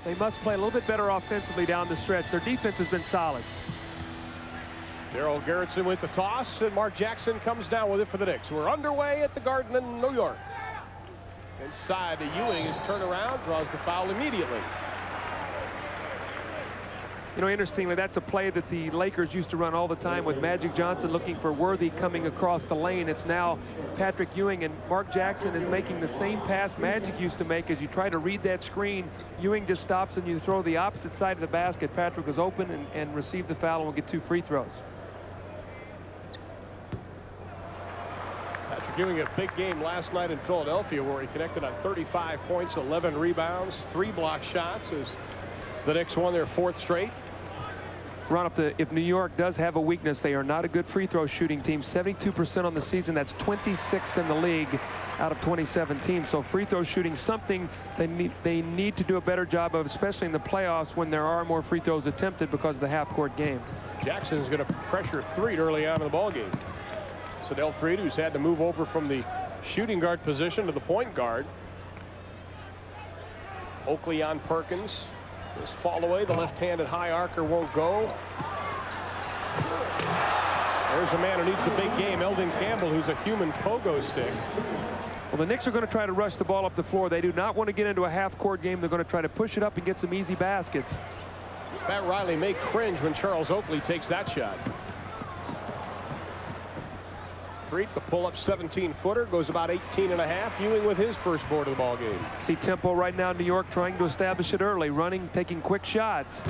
They must play a little bit better offensively down the stretch. Their defense has been solid. Darryl Garrettson with the toss, and Mark Jackson comes down with it for the Knicks. We're underway at the Garden in New York. Inside to Ewing, his turnaround, draws the foul immediately. You know, interestingly, that's a play that the Lakers used to run all the time with Magic Johnson looking for Worthy coming across the lane. It's now Patrick Ewing, and Mark Jackson is making the same pass Magic used to make. As you try to read that screen, Ewing just stops and you throw the opposite side of the basket. Patrick was open and received the foul and will get 2 free throws. Patrick Ewing, a big game last night in Philadelphia where he connected on 35 points, 11 rebounds, 3 block shots as the Knicks won their 4th straight. Ron, if New York does have a weakness, they are not a good free throw shooting team. 72% on the season. That's 26th in the league out of 27 teams. So free throw shooting, something they need to do a better job of, especially in the playoffs when there are more free throws attempted because of the half-court game. Jackson's going to pressure Threed early on in the ball game. Sadell Threed, who's had to move over from the shooting guard position to the point guard. Oakley on Perkins. This fall away, the left-handed high arcer won't go. There's a man who needs the big game, Eldon Campbell, who's a human pogo stick. Well, the Knicks are going to try to rush the ball up the floor. They do not want to get into a half-court game. They're going to try to push it up and get some easy baskets. Pat Riley may cringe when Charles Oakley takes that shot. Threed, the pull-up 17-footer, goes about 18.5. Ewing with his first board of the ball game. See tempo right now. New York trying to establish it early, running, taking quick shots.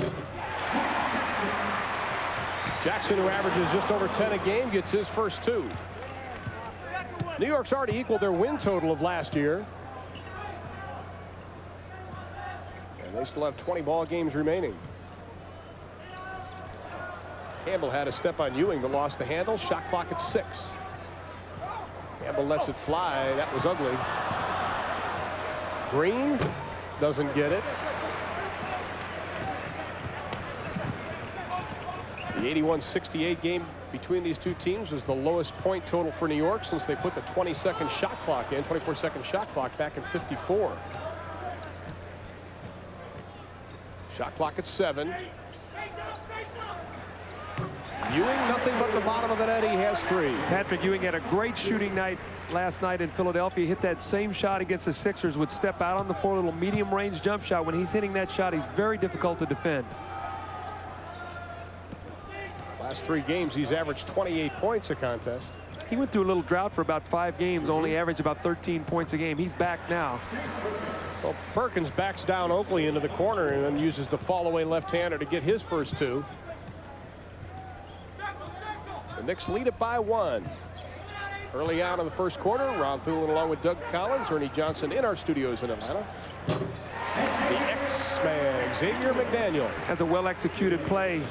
Jackson, who averages just over 10 a game, gets his first 2. New York's already equaled their win total of last year. And they still have 20 ball games remaining. Campbell had a step on Ewing but lost the handle. Shot clock at 6. Campbell lets it fly. That was ugly. Green doesn't get it. The 81-68 game between these two teams was the lowest point total for New York since they put the 20-second shot clock in, 24-second shot clock back in '54. Shot clock at 7. Ewing, nothing but the bottom of the net. He has 3. Patrick Ewing had a great shooting night last night in Philadelphia. He hit that same shot against the Sixers, would step out on the floor, little medium range jump shot. When he's hitting that shot, he's very difficult to defend. Last 3 games, he's averaged 28 points a contest. He went through a little drought for about 5 games, only averaged about 13 points a game. He's back now. Well, Perkins backs down Oakley into the corner and then uses the fall-away left-hander to get his first 2. The Knicks lead it by 1. Early on in the first quarter, Ron Thulin along with Doug Collins, Ernie Johnson in our studios in Atlanta. The X-Man, Xavier McDaniel. That's a well-executed play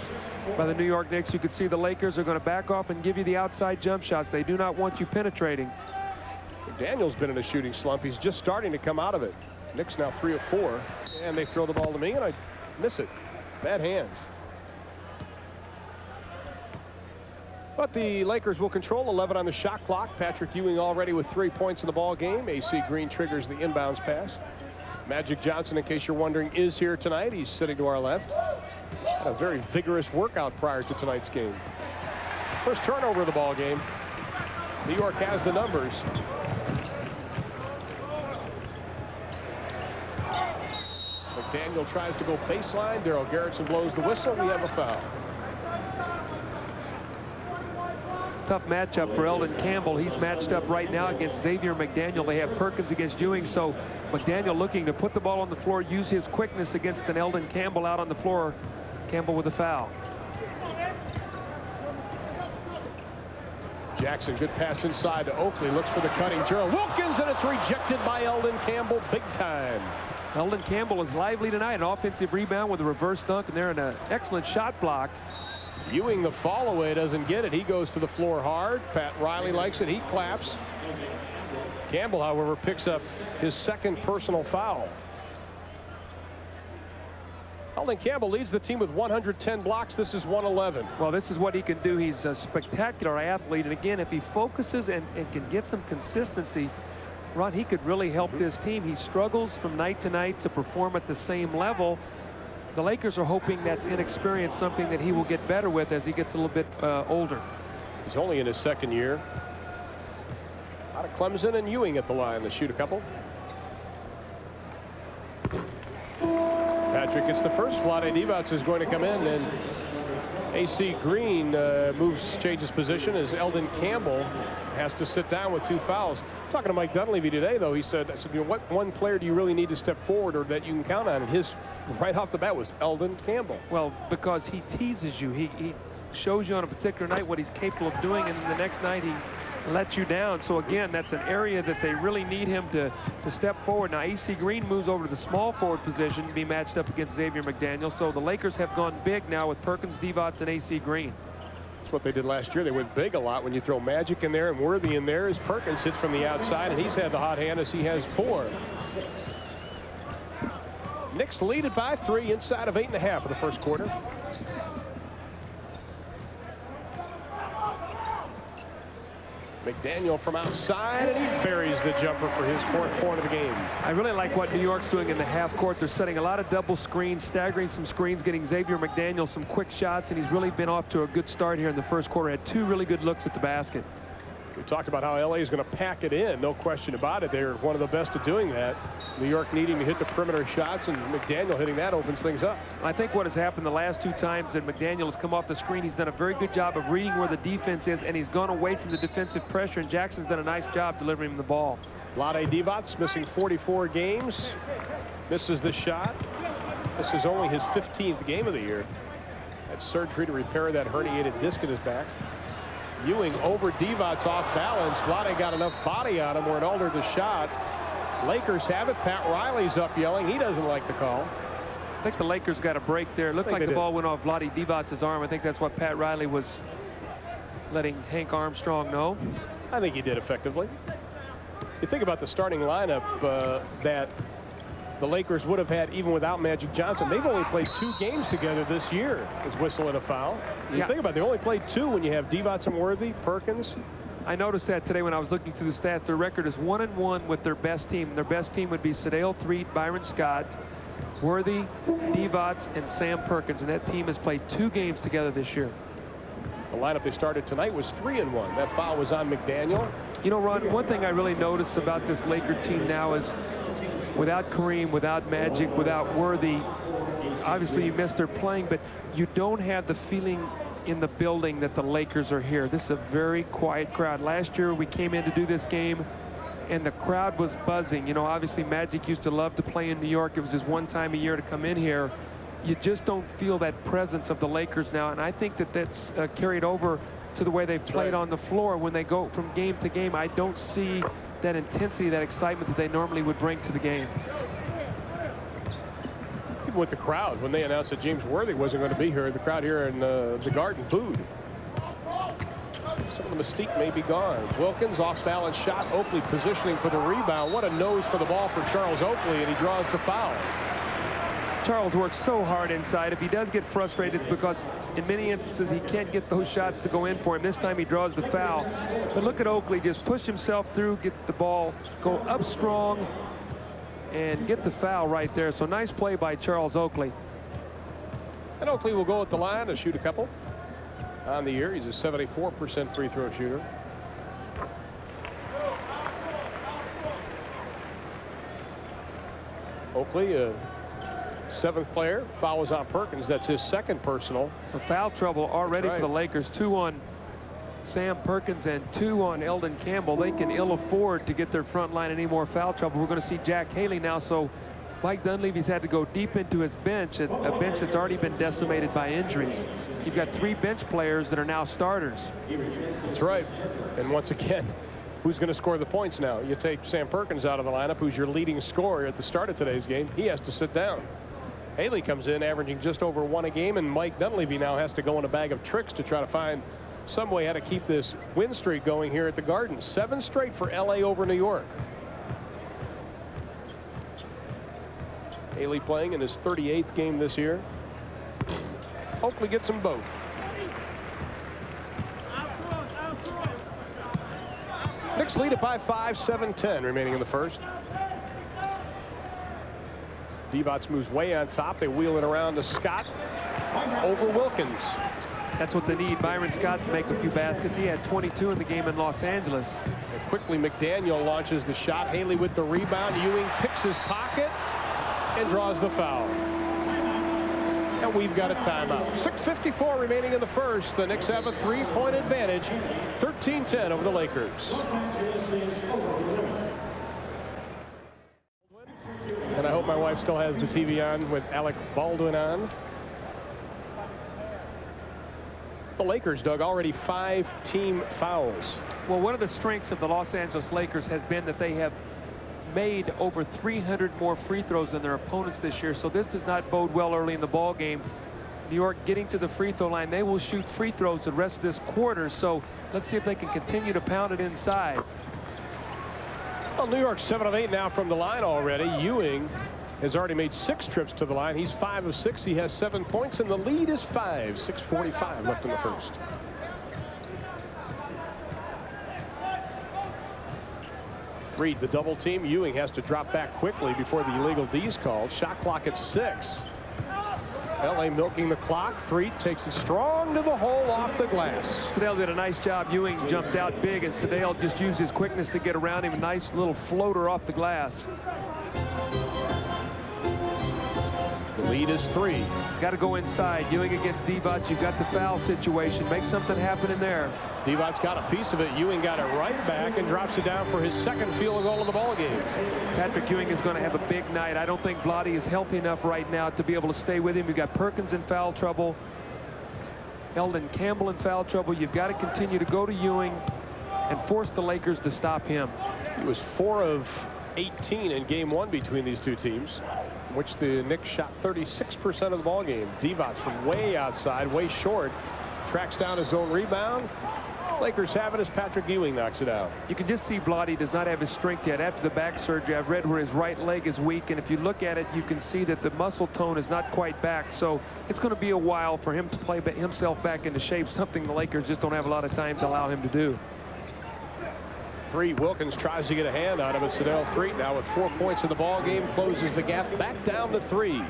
by the New York Knicks. You could see the Lakers are going to back off and give you the outside jump shots. They do not want you penetrating. McDaniel's been in a shooting slump. He's just starting to come out of it. Knicks now 3 of 4, and they throw the ball to me, and I miss it. Bad hands. But the Lakers will control 11 on the shot clock. Patrick Ewing already with 3 points in the ball game. AC Green triggers the inbounds pass. Magic Johnson, in case you're wondering, is here tonight. He's sitting to our left. Had a very vigorous workout prior to tonight's game. First turnover of the ball game. New York has the numbers. McDaniel tries to go baseline. Darryl Garrettson blows the whistle. We have a foul. Tough matchup for Eldon Campbell. He's matched up right now against Xavier McDaniel. They have Perkins against Ewing, so McDaniel looking to put the ball on the floor, use his quickness against an Eldon Campbell out on the floor. Campbell with a foul. Jackson, good pass inside to Oakley, looks for the cutting Gerald Wilkins, and it's rejected by Eldon Campbell big time. Eldon Campbell is lively tonight. An offensive rebound with a reverse dunk, and they're in an excellent shot block. Ewing, the fall away, doesn't get it. He goes to the floor hard. Pat Riley likes it. He claps. Campbell, however, picks up his 2nd personal foul. Eldon Campbell leads the team with 110 blocks. This is 111. Well, this is what he can do. He's a spectacular athlete. And again, if he focuses and can get some consistency, Ron, he could really help this team. He struggles from night to night to perform at the same level. The Lakers are hoping that's inexperience, something that he will get better with as he gets a little bit older. He's only in his second year. Out of Clemson, and Ewing at the line to shoot a couple. Patrick gets the first. Vlade Divac is going to come in, and AC Green changes position as Eldon Campbell has to sit down with 2 fouls. Talking to Mike Dunleavy today, though, he said, you know, what one player do you really need to step forward or that you can count on? And his right off the bat was Eldon Campbell. Well, because he teases you. He shows you on a particular night what he's capable of doing, and then the next night he lets you down. So again, that's an area that they really need him to step forward. Now AC Green moves over to the small forward position to be matched up against Xavier McDaniel. So the Lakers have gone big now with Perkins, Divac, and AC Green. That's what they did last year. They went big a lot when you throw Magic in there and Worthy in there. As Perkins hits from the outside, and he's had the hot hand as he has 4. Knicks lead it by 3 inside of 8.5 of the first quarter. McDaniel from outside, and he buries the jumper for his 4th point of the game. I really like what New York's doing in the half court. They're setting a lot of double screens, staggering some screens, getting Xavier McDaniel some quick shots, and he's really been off to a good start here in the first quarter. Had 2 really good looks at the basket. We talked about how LA is going to pack it in, no question about it. They're one of the best at doing that. New York needing to hit the perimeter shots, and McDaniel hitting that opens things up. I think what has happened the last 2 times that McDaniel has come off the screen, he's done a very good job of reading where the defense is, and he's gone away from the defensive pressure, and Jackson's done a nice job delivering him the ball. Vlade Divac missing 44 games. Misses the shot. This is only his 15th game of the year. Had surgery to repair that herniated disc in his back. Ewing over Divac off balance. Vlade got enough body on him where it altered the shot. Lakers have it. Pat Riley's up yelling. He doesn't like the call. I think the Lakers got a break there. It looked like the ball went off Vlade Divac's arm. I think that's what Pat Riley was letting Hank Armstrong know. I think he did effectively. You think about the starting lineup that the Lakers would have had even without Magic Johnson. They've only played 2 games together this year. His whistle and a foul. You think about it, they only played 2 when you have Divac and Worthy, Perkins. I noticed that today when I was looking through the stats. Their record is 1-1 with their best team. Their best team would be Sedale Threet, Byron Scott, Worthy, Divac, and Sam Perkins. And that team has played 2 games together this year. The lineup they started tonight was 3-1. That foul was on McDaniel. You know, Ron, one thing I really notice about this Laker team now is without Kareem, without Magic, without Worthy, obviously you miss their playing, but you don't have the feeling in the building that the Lakers are here. This is a very quiet crowd. Last year we came in to do this game and the crowd was buzzing. You know, obviously Magic used to love to play in New York. It was his one time a year to come in here. You just don't feel that presence of the Lakers now, and I think that that's carried over to the way they've played on the floor. When they go from game to game, I don't see that intensity, that excitement that they normally would bring to the game. Even with the crowd, when they announced that James Worthy wasn't going to be here, the crowd here in the Garden booed. Some of the mystique may be gone. Wilkins off balance shot. Oakley positioning for the rebound. What a nose for the ball for Charles Oakley, and he draws the foul. Charles works so hard inside. If he does get frustrated, it's because in many instances he can't get those shots to go in for him. This time he draws the foul. But look at Oakley just push himself through, get the ball, go up strong, and get the foul right there. So nice play by Charles Oakley. And Oakley will go at the line to shoot a couple on the year. He's a 74% free throw shooter. Oakley, 7th player. Foul was on Perkins. That's his 2nd personal. The foul trouble already for the Lakers. 2 on Sam Perkins and 2 on Eldon Campbell. They can ill afford to get their front line any more foul trouble. We're going to see Jack Haley now. So Mike Dunleavy's had to go deep into his bench, a bench that's already been decimated by injuries. You've got 3 bench players that are now starters. That's right. And once again, who's going to score the points now? You take Sam Perkins out of the lineup, who's your leading scorer at the start of today's game. He has to sit down. Haley comes in averaging just over 1 a game, and Mike Dunleavy now has to go in a bag of tricks to try to find some way how to keep this win streak going here at the Garden. 7 straight for LA over New York. Haley playing in his 38th game this year. Oakley gets them both. Knicks lead it by 5, 7-10 remaining in the first. Divac moves way on top. They wheel it around to Scott over Wilkins. That's what they need. Byron Scott to make a few baskets. He had 22 in the game in Los Angeles. And quickly McDaniel launches the shot. Haley with the rebound. Ewing picks his pocket and draws the foul. And we've got a timeout. 6:54 remaining in the first. The Knicks have a 3-point advantage. 13-10 over the Lakers. And I hope my wife still has the TV on with Alec Baldwin on. The Lakers, Doug, already 5 team fouls. Well, one of the strengths of the Los Angeles Lakers has been that they have made over 300 more free throws than their opponents this year. So this does not bode well early in the ball game. New York getting to the free throw line. They will shoot free throws the rest of this quarter. So let's see if they can continue to pound it inside. Well, New York's 7 of 8 now from the line already. Ewing has already made 6 trips to the line. He's 5 of 6. He has 7 points, and the lead is 5. 6:45 left in the first. Reed, the double team. Ewing has to drop back quickly before the illegal D is called. Shot clock at 6. LA milking the clock. Threet takes it strong to the hole off the glass. Sedale did a nice job. Ewing jumped out big, and Sedale just used his quickness to get around him. A nice little floater off the glass. The lead is 3. Got to go inside. Ewing against Divac. You've got the foul situation. Make something happen in there. Divac's got a piece of it. Ewing got it right back and drops it down for his 2nd field goal of the ball game. Patrick Ewing is going to have a big night. I don't think Vlade is healthy enough right now to be able to stay with him. You've got Perkins in foul trouble. Eldon Campbell in foul trouble. You've got to continue to go to Ewing and force the Lakers to stop him. He was 4 of 18 in game 1 between these two teams, in which the Knicks shot 36% of the ball game. Divac from way outside, way short, tracks down his own rebound. Lakers have it as Patrick Ewing knocks it out. You can just see Vlade does not have his strength yet. After the back surgery, I've read where his right leg is weak, and if you look at it, you can see that the muscle tone is not quite back. So it's going to be a while for him to play himself back into shape, something the Lakers just don't have a lot of time to allow him to do. 3. Wilkins tries to get a hand on him, but Sedale Threet now with 4 points in the ball game closes the gap back down to 3.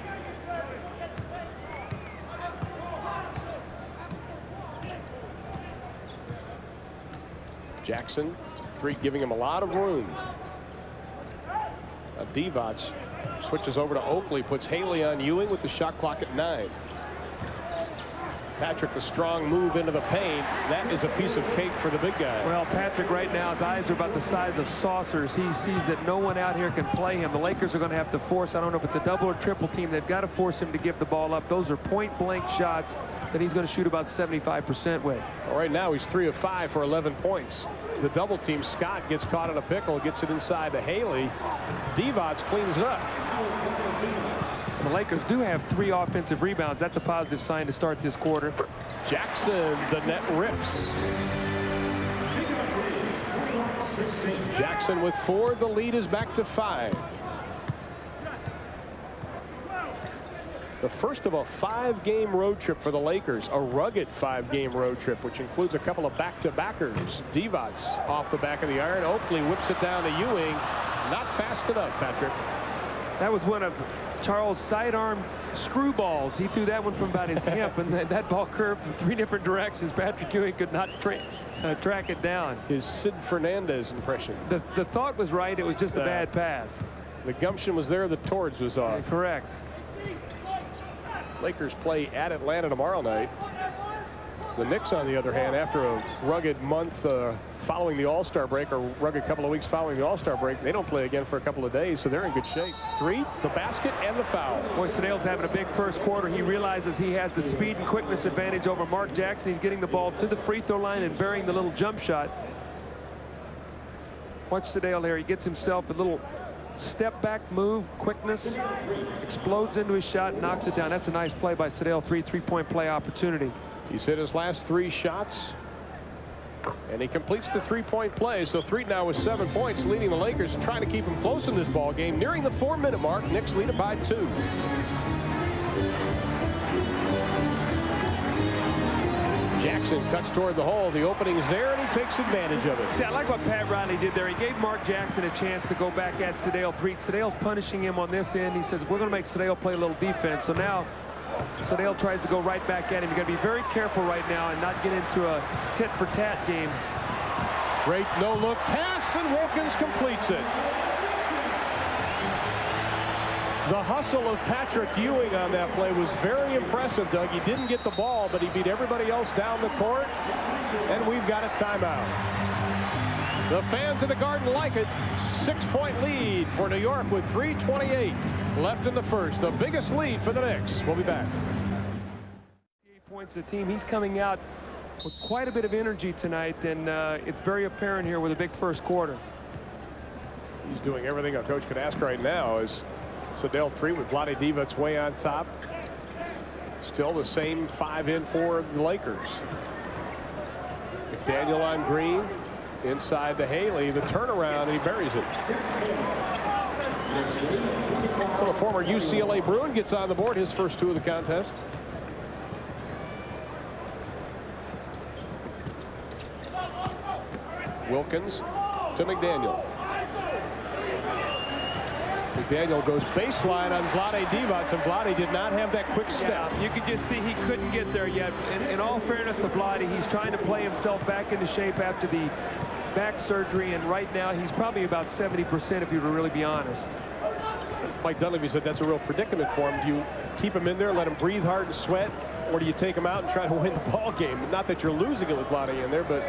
Jackson, Threet giving him a lot of room. Divac switches over to Oakley, puts Haley on Ewing with the shot clock at 9. Patrick, the strong move into the paint. That is a piece of cake for the big guy. Well, Patrick right now, his eyes are about the size of saucers. He sees that no one out here can play him. The Lakers are going to have to force, I don't know if it's a double or triple team, they've got to force him to give the ball up. Those are point-blank shots that he's going to shoot about 75% with. Well, right now, he's 3 of 5 for 11 points. The double team, Scott gets caught in a pickle, gets it inside to Haley. Divac cleans it up. The Lakers do have 3 offensive rebounds. That's a positive sign to start this quarter. Jackson, the net rips. Jackson with 4. The lead is back to 5. The first of a 5-game road trip for the Lakers, a rugged 5-game road trip, which includes a couple of back-to-backers. Divac off the back of the iron. Oakley whips it down to Ewing. Not fast enough, Patrick. That was one of Charles' sidearm screwballs. He threw that one from about his hip, and that ball curved in 3 different directions. Patrick Ewing could not track it down. His Sid Fernandez impression. The thought was right. It was just a bad pass. The gumption was there. The towards was off. Correct. Lakers play at Atlanta tomorrow night. The Knicks, on the other hand, after a rugged month following the All-Star break, or rugged couple of weeks following the All-Star break, they don't play again for a couple of days, so they're in good shape. 3, the basket, and the foul. Boy, Sedale's having a big first quarter. He realizes he has the speed and quickness advantage over Mark Jackson. He's getting the ball to the free throw line and burying the little jump shot. Watch Sedale here. He gets himself a little step back move, quickness, explodes into his shot, knocks it down. That's a nice play by Sedale. 3-point play opportunity. He's hit his last 3 shots, and he completes the 3-point play. So Threet now with 7 points, leading the Lakers and trying to keep them close in this ball game. Nearing the 4-minute mark, Knicks lead it by 2. Jackson Cuts toward the hole. The opening's there, and he takes advantage of it. See, I like what Pat Riley did there. He gave Mark Jackson a chance to go back at Sedale. Sedale's punishing him on this end. He says, we're going to make Sedale play a little defense. So now Sedale tries to go right back at him. You've got to be very careful right now and not get into a tit-for-tat game. Great no-look pass, and Wilkins completes it. The hustle of Patrick Ewing on that play was very impressive, Doug. He didn't get the ball, but he beat everybody else down the court, and we've got a timeout. The fans of the Garden like it. 6-point lead for New York with 3:28 left in the first. The biggest lead for the Knicks. We'll be back. 8 points the team. He's coming out with quite a bit of energy tonight, and it's very apparent here with a big first quarter. He's doing everything a coach could ask right now. As Sedale 3 with Vlade Divac way on top. Still the same 5 in for the Lakers. McDaniel on Green. Inside to Haley. The turnaround, and he buries it. Well, the former UCLA Bruin gets on the board, his first 2 of the contest. Wilkins to McDaniel. McDaniel goes baseline on Vlade Divac, and Vlade did not have that quick step. Yeah, you could just see he couldn't get there yet. In all fairness to Vlade, he's trying to play himself back into shape after the back surgery, and right now he's probably about 70% if you were to really be honest. Mike Dunleavy said that's a real predicament for him. Do you keep him in there, let him breathe hard and sweat, or do you take him out and try to win the ball game? Not that you're losing it with Vlade in there, but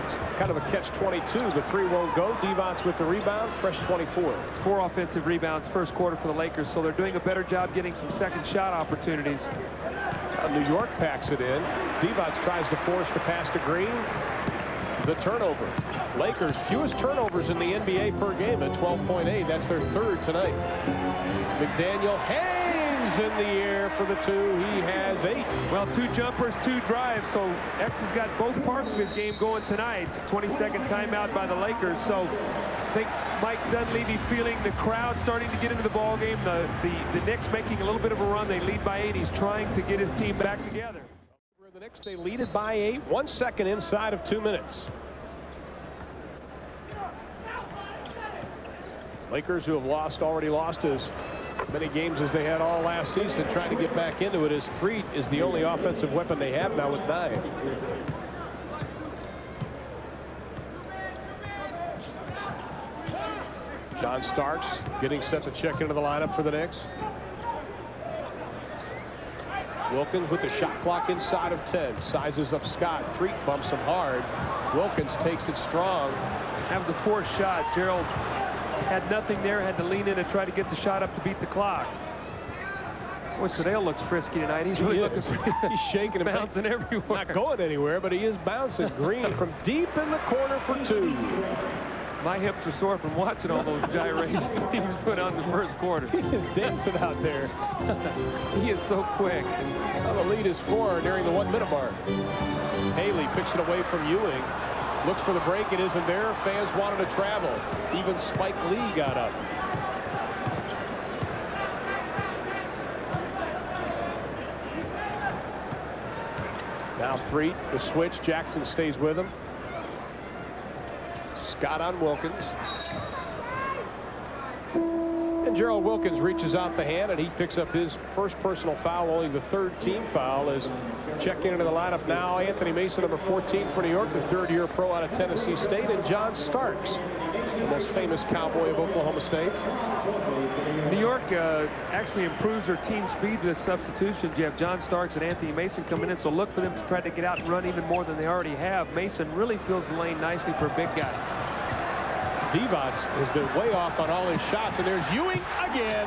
it's kind of a catch-22. The 3 won't go. Divac with the rebound, fresh 24. It's 4 offensive rebounds first quarter for the Lakers, so they're doing a better job getting some second shot opportunities. New York packs it in. Divac tries to force the pass to Green. The turnover. Lakers fewest turnovers in the NBA per game at 12.8. That's their 3rd tonight. McDaniel hangs in the air for the 2. He has 8. Well, 2 jumpers, 2 drives. So X has got both parts of his game going tonight. 22nd timeout by the Lakers. So I think Mike Dunleavy feeling the crowd starting to get into the ball game. The Knicks making a little bit of a run. They lead by 8. He's trying to get his team back together. The Knicks, they lead it by 8. 1 second inside of 2 minutes. Lakers, who have already lost as many games as they had all last season, trying to get back into it, as 3 is the only offensive weapon they have now with 9. John Starks getting set to check into the lineup for the Knicks. Wilkins with the shot clock inside of 10. Sizes up Scott. 3 bumps him hard. Wilkins takes it strong. That was a forced shot. Gerald had nothing there, had to lean in and try to get the shot up to beat the clock. Boy, Sedale looks frisky tonight. He's really looking he's shaking and bouncing everywhere. Not going anywhere, but he is bouncing. Green from deep in the corner for 2. My hips are sore from watching all those gyrations he was put on in the first quarter. He is dancing out there. He is so quick. Well, the lead is 4 nearing the 1 minute mark. Haley picks it away from Ewing. Looks for the break. It isn't there. Fans wanted to travel. Even Spike Lee got up. Now 3, the switch. Jackson stays with him. Scott on Wilkins. And Gerald Wilkins reaches out the hand, and he picks up his first personal foul, only the 3rd team foul, as checking into the lineup now. Anthony Mason, number 14 for New York, the 3rd-year pro out of Tennessee State, and John Starks, the most famous Cowboy of Oklahoma State. New York actually improves their team speed with the substitutions. You have John Starks and Anthony Mason coming in, so look for them to try to get out and run even more than they already have. Mason really fills the lane nicely for a big guy. Divac has been way off on all his shots, and there's Ewing again.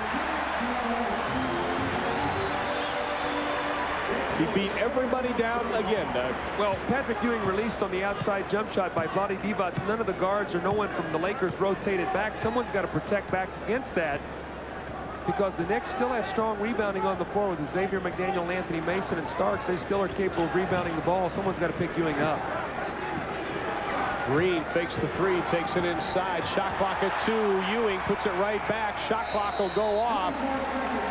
He beat everybody down again, Doug. Well, Patrick Ewing released on the outside jump shot by Vlade Divac. None of the guards or no one from the Lakers rotated back. Someone's got to protect back against that, because the Knicks still have strong rebounding on the floor with Xavier McDaniel, Anthony Mason, and Starks. They still are capable of rebounding the ball. Someone's got to pick Ewing up. Green fakes the 3, takes it inside. Shot clock at 2. Ewing puts it right back. Shot clock will go off.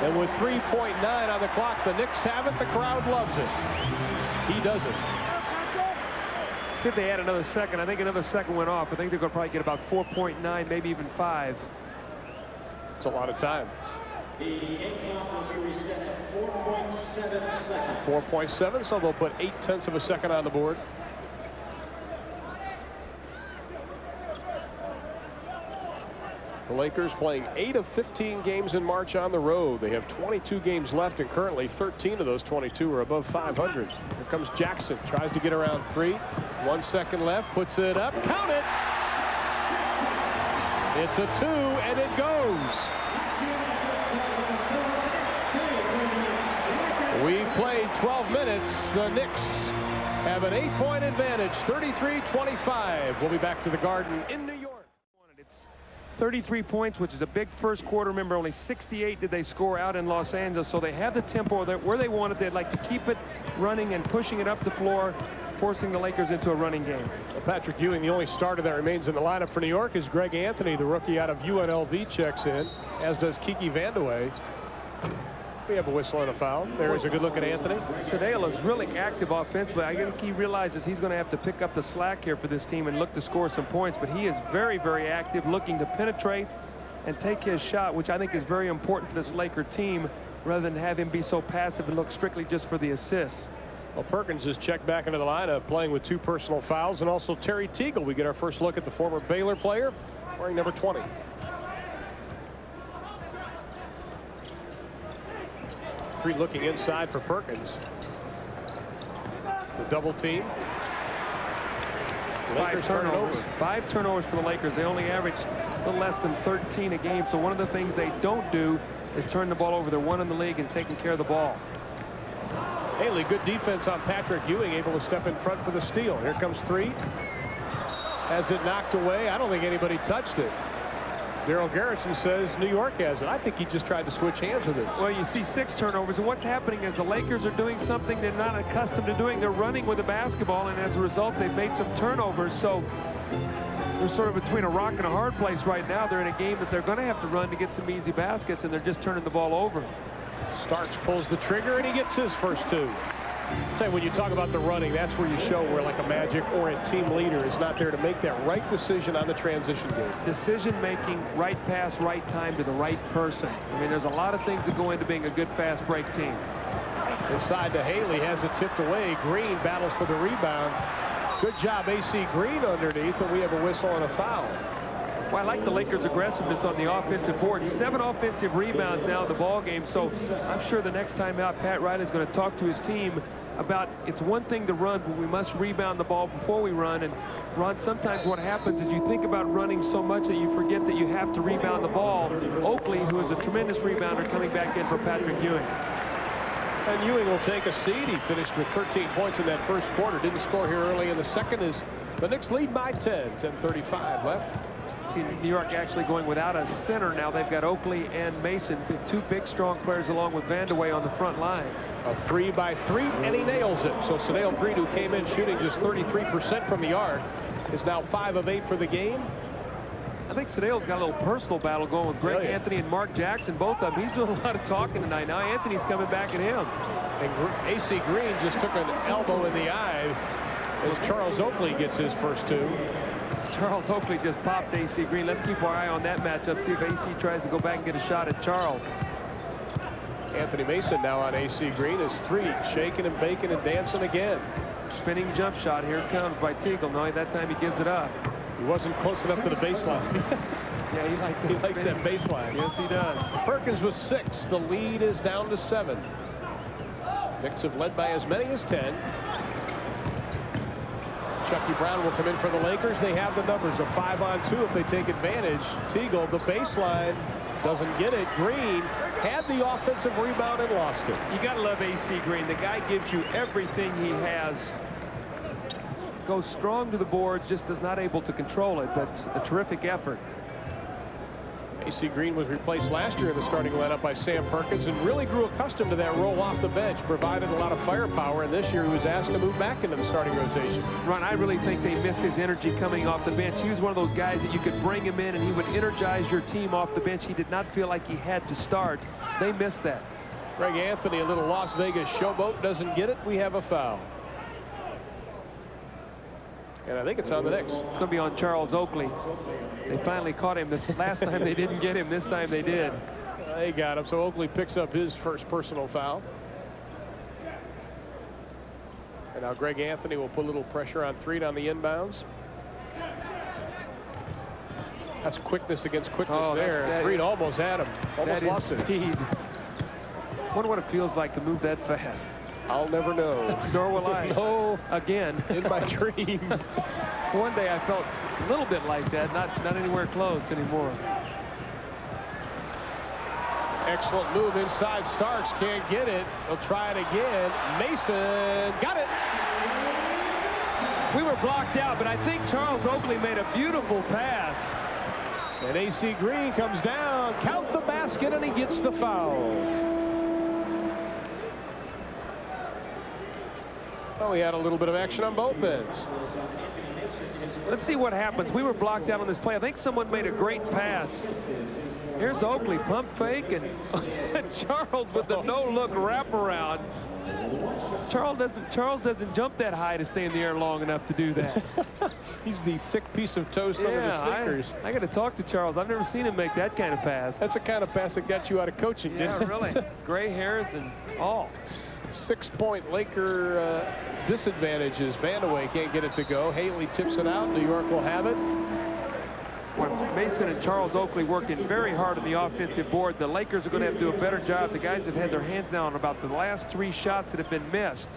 And with 3.9 on the clock, the Knicks have it. The crowd loves it. He doesn't. See if they add another second. I think another second went off. I think they're going to probably get about 4.9, maybe even 5. It's a lot of time. The in-clock will be reset at 4.7 seconds. 4.7, so they'll put 0.8 of a second on the board. The Lakers playing 8 of 15 games in March on the road. They have 22 games left, and currently 13 of those 22 are above 500. Here comes Jackson, tries to get around 3. 1 second left, puts it up, count it. It's a 2, and it goes. We played 12 minutes. The Knicks have an 8-point advantage, 33-25. We'll be back to the Garden in New York. It's 33 points, which is a big first quarter. Remember, only 68 did they score out in Los Angeles, so they have the tempo where they want it. They'd like to keep it running and pushing it up the floor, forcing the Lakers into a running game. Well, Patrick Ewing, the only starter that remains in the lineup for New York is Greg Anthony, the rookie out of UNLV, checks in, as does Kiki Vandeweghe. We have a whistle and a foul. There's a good look at Anthony. Sedale is really active offensively. I think he realizes he's going to have to pick up the slack here for this team and look to score some points, but he is very, very active, looking to penetrate and take his shot, which I think is very important for this Laker team, rather than have him be so passive and look strictly just for the assists. Well, Perkins is checked back into the lineup, playing with 2 personal fouls, and also Terry Teagle. We get our first look at the former Baylor player wearing number 20. Three looking inside for Perkins. The double team. Five turnovers. 5 turnovers for the Lakers. They only average a little less than 13 a game. So one of the things they don't do is turn the ball over. They're 1 in the league and taking care of the ball. Haley, good defense on Patrick Ewing, able to step in front for the steal. Here comes 3. Has it knocked away? I don't think anybody touched it. Daryl Garrison says New York has it. I think he just tried to switch hands with it. Well, you see 6 turnovers, and what's happening is the Lakers are doing something they're not accustomed to doing. They're running with the basketball, and as a result, they've made some turnovers. So they're sort of between a rock and a hard place right now. They're in a game that they're going to have to run to get some easy baskets, and they're just turning the ball over. Starks pulls the trigger, and he gets his first 2. Say, when you talk about the running, that's where you show where like a Magic or a team leader is not there to make that right decision on the transition game. Decision making, right pass, right time to the right person. I mean, there's a lot of things that go into being a good fast break team. Inside to Haley, has it tipped away. Green battles for the rebound. Good job, AC Green underneath, and we have a whistle and a foul. Well, I like the Lakers' aggressiveness on the offensive board. 7 offensive rebounds now in the ball game. So I'm sure the next time out, Pat Riley is going to talk to his team about it's one thing to run, but we must rebound the ball before we run. And Ron, sometimes what happens is you think about running so much that you forget that you have to rebound the ball. Oakley, who is a tremendous rebounder, coming back in for Patrick Ewing. And Ewing will take a seat. He finished with 13 points in that first quarter. Didn't score here early in the second. As the Knicks lead by 10. 10:35 left. See New York actually going without a center now. They've got Oakley and Mason, 2 big, strong players, along with Vandeweghe on the front line. A 3-by-3, and he nails it. So Sedale Threed, who came in shooting just 33% from the arc, is now 5 of 8 for the game. I think Sedale's got a little personal battle going with Greg Anthony and Mark Jackson, both of them. He's doing a lot of talking tonight. Now Anthony's coming back at him. And AC Green just took an elbow in the eye as Charles Oakley gets his first 2. Charles Oakley just popped AC Green. Let's keep our eye on that matchup, see if AC tries to go back and get a shot at Charles. Anthony Mason now on AC Green is 3, shaking and baking and dancing again. Spinning jump shot. Here it comes by Teagle. No, that time he gives it up. He wasn't close enough to the baseline. Yeah, he likes it. He likes that baseline. Yes, he does. Perkins was 6. The lead is down to 7. Knicks have led by as many as 10. Chucky Brown will come in for the Lakers. They have the numbers, a 5-on-2 if they take advantage. Teagle, the baseline, doesn't get it. Green had the offensive rebound and lost it. You got to love AC Green. The guy gives you everything he has. Goes strong to the boards, just is not able to control it, but a terrific effort. AC Green was replaced last year in the starting lineup by Sam Perkins and really grew accustomed to that role off the bench, provided a lot of firepower, and this year he was asked to move back into the starting rotation. Ron, I really think they miss his energy coming off the bench. He was one of those guys that you could bring him in and he would energize your team off the bench. He did not feel like he had to start. They missed that. Greg Anthony, a little Las Vegas showboat, doesn't get it. We have a foul. And I think it's on the Knicks. It's going to be on Charles Oakley. They finally caught him. The last time they didn't get him. This time they did. They got him. So Oakley picks up his first personal foul. And now Greg Anthony will put a little pressure on Threed on the inbounds. That's quickness against quickness there. Threed almost had him. Almost lost it. Speed. I wonder what it feels like to move that fast. I'll never know. Nor will I. No. Again. In my dreams. One day I felt a little bit like that, not anywhere close anymore. Excellent move inside. Starks can't get it. He'll try it again. Mason got it. We were blocked out, but I think Charles Oakley made a beautiful pass. And AC Green comes down. Count the basket, and he gets the foul. Oh, we had a little bit of action on both ends. Let's see what happens. We were blocked out on this play. I think someone made a great pass. Here's Oakley, pump fake, and Charles with the no-look wraparound. Charles doesn't jump that high to stay in the air long enough to do that. He's the thick piece of toast under the sneakers. I got to talk to Charles. I've never seen him make that kind of pass. That's the kind of pass that got you out of coaching, didn't it? Really. Gray hairs and all. 6-point Laker disadvantages. Vandeweghe can't get it to go. Haley tips it out. New York will have it. When Mason and Charles Oakley working very hard on the offensive board, the Lakers are going to have to do a better job. The guys have had their hands down on about the last 3 shots that have been missed.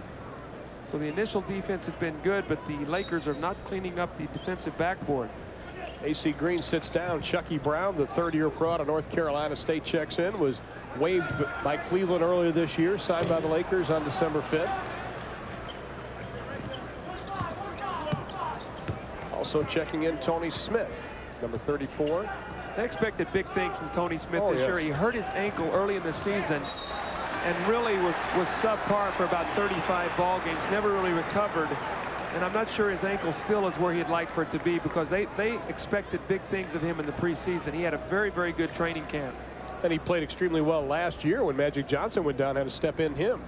So the initial defense has been good, but the Lakers are not cleaning up the defensive backboard. AC Green sits down. Chucky Brown, the third-year pro out of North Carolina State, checks in. Was waived by Cleveland earlier this year, signed by the Lakers on December 5th. Also checking in Tony Smith, number 34. They expected big things from Tony Smith this year. He hurt his ankle early in the season and really was subpar for about 35 ball games, never really recovered. And I'm not sure his ankle still is where he'd like for it to be, because they expected big things of him in the preseason. He had a very, very good training camp. And he played extremely well last year when Magic Johnson went down, had to step in him.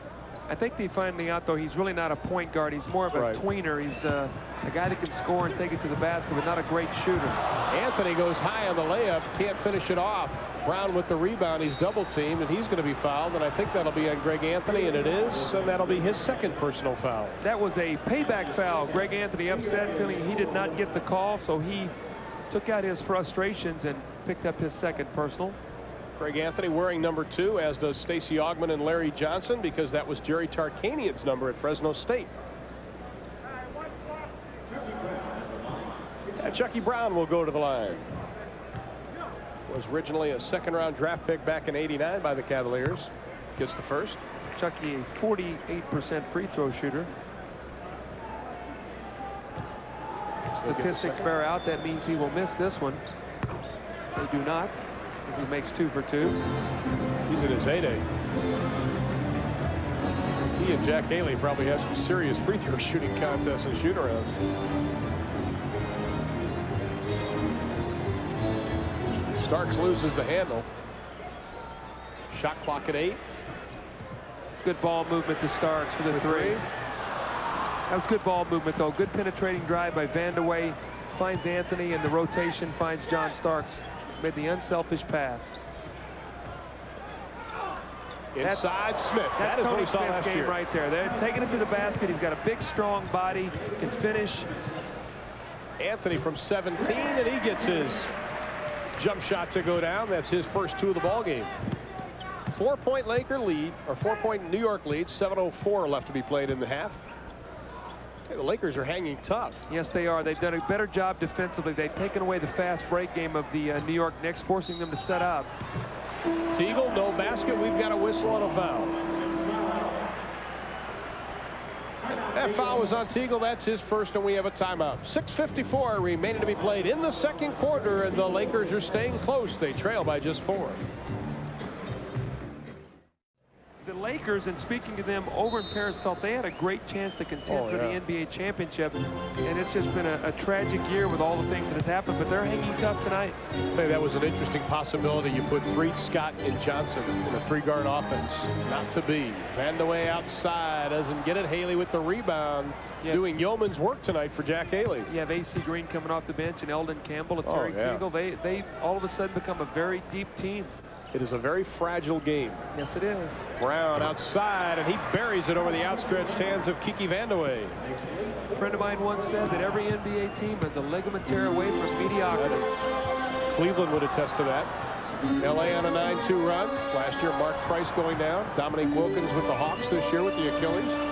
I think they finally out, though, he's really not a point guard. He's more of a tweener. He's a guy that can score and take it to the basket, but not a great shooter. Anthony goes high on the layup, can't finish it off. Brown with the rebound. He's double teamed, and he's going to be fouled, and I think that'll be on Greg Anthony, and it is, and that'll be his second personal foul. That was a payback foul. Greg Anthony upset, feeling he did not get the call, so he took out his frustrations and picked up his second personal. Greg Anthony wearing number 2, as does Stacey Augmon and Larry Johnson, because that was Jerry Tarkanian's number at Fresno State. And Chucky Brown will go to the line. Was originally a second-round draft pick back in '89 by the Cavaliers. Gets the first. Chucky, a 48% free throw shooter. Statistics bear out. That means he will miss this one. They do not, as he makes 2 for 2. He's in his heyday. He and Jack Haley probably have some serious free throw shooting contests and shoot-arounds. Starks loses the handle. Shot clock at 8. Good ball movement to Starks for the 3. That was good ball movement, though. Good penetrating drive by Vandeweghe. Finds Anthony, and the rotation finds John Starks. Made the unselfish pass. Inside Smith. That is what Tony we saw Smith's last game year. right there. They're taking it to the basket. He's got a big, strong body. Can finish. Anthony from 17, and he gets his jump shot to go down. That's his first 2 of the ball game. 4-point Laker lead, or 4-point New York lead. 7:04 left to be played in the half. Okay, the Lakers are hanging tough. Yes, they are. They've done a better job defensively. They've taken away the fast break game of the New York Knicks, forcing them to set up. Teagle, no basket. We've got a whistle on a foul. That foul was on Teagle. That's his first, and we have a timeout. 6:54 remaining to be played in the second quarter, and the Lakers are staying close. They trail by just 4. The Lakers, and speaking to them over in Paris, felt they had a great chance to contend for the NBA championship, and it's just been a tragic year with all the things that has happened, but they're hanging tough tonight. I'll tell you, that was an interesting possibility. You put Freed, Scott, and Johnson in a three-guard offense. Not to be. Vandeweghe outside, doesn't get it. Haley with the rebound. Doing yeoman's work tonight for Jack Haley. You have A.C. Green coming off the bench and Eldon Campbell and Terry Teagle. They all of a sudden become a very deep team. It is a very fragile game. Yes, it is. Brown outside, and he buries it over the outstretched hands of Kiki Vandeweghe. A friend of mine once said that every NBA team is a ligament tear away from mediocrity. Cleveland would attest to that. L.A. on a 9-2 run. Last year, Mark Price going down. Dominique Wilkins with the Hawks this year with the Achilles.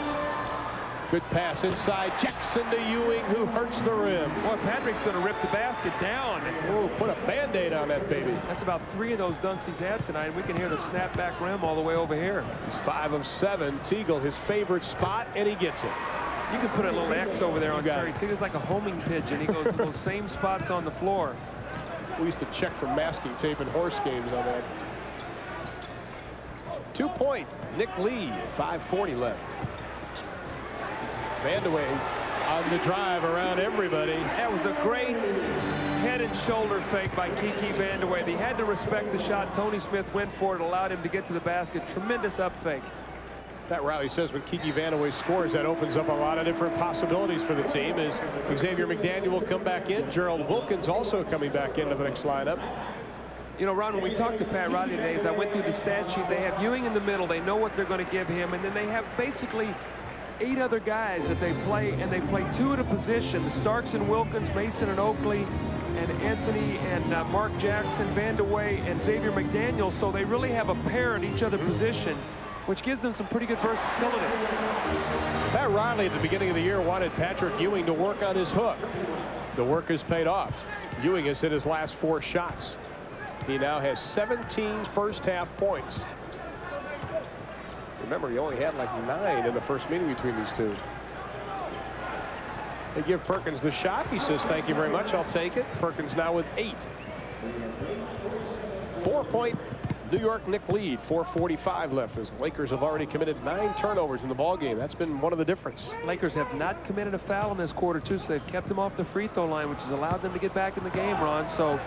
Good pass inside. Jackson to Ewing, who hurts the rim. Boy, Patrick's going to rip the basket down. Oh, put a Band-Aid on that baby. That's about 3 of those dunks he's had tonight, and we can hear the snapback rim all the way over here. He's 5 of 7. Teagle, his favorite spot, and he gets it. You could put a little X over there on Terry Teagle. It's like a homing pigeon. He goes to those same spots on the floor. We used to check for masking tape in horse games on that. 2-point, Nick Lee, 5:40 left. Vandeweghe on the drive around everybody. That was a great head and shoulder fake by Kiki Vandeweghe. He had to respect the shot. Tony Smith went for it, allowed him to get to the basket. Tremendous up fake. That Riley says when Kiki Vandeweghe scores, that opens up a lot of different possibilities for the team as Xavier McDaniel will come back in. Gerald Wilkins also coming back into the next lineup. You know, Ron, when we talked to Pat Riley today, as I went through the stat sheet, they have Ewing in the middle. They know what they're going to give him, and then they have basically 8 other guys that they play, and they play 2 at a position. The Starks and Wilkins, Mason and Oakley, and Anthony and Mark Jackson, Vandeweghe, and Xavier McDaniel. So they really have a pair at each other position, which gives them some pretty good versatility. Pat Riley at the beginning of the year wanted Patrick Ewing to work on his hook. The work has paid off. Ewing has hit his last 4 shots. He now has 17 first-half points. Remember, he only had like 9 in the first meeting between these two. They give Perkins the shot. He says, thank you very much. I'll take it. Perkins now with 8. 4-point New York Knicks lead. 4:45 left as the Lakers have already committed 9 turnovers in the ballgame. That's been one of the difference. Lakers have not committed a foul in this quarter, too, so they've kept them off the free throw line, which has allowed them to get back in the game, Ron. So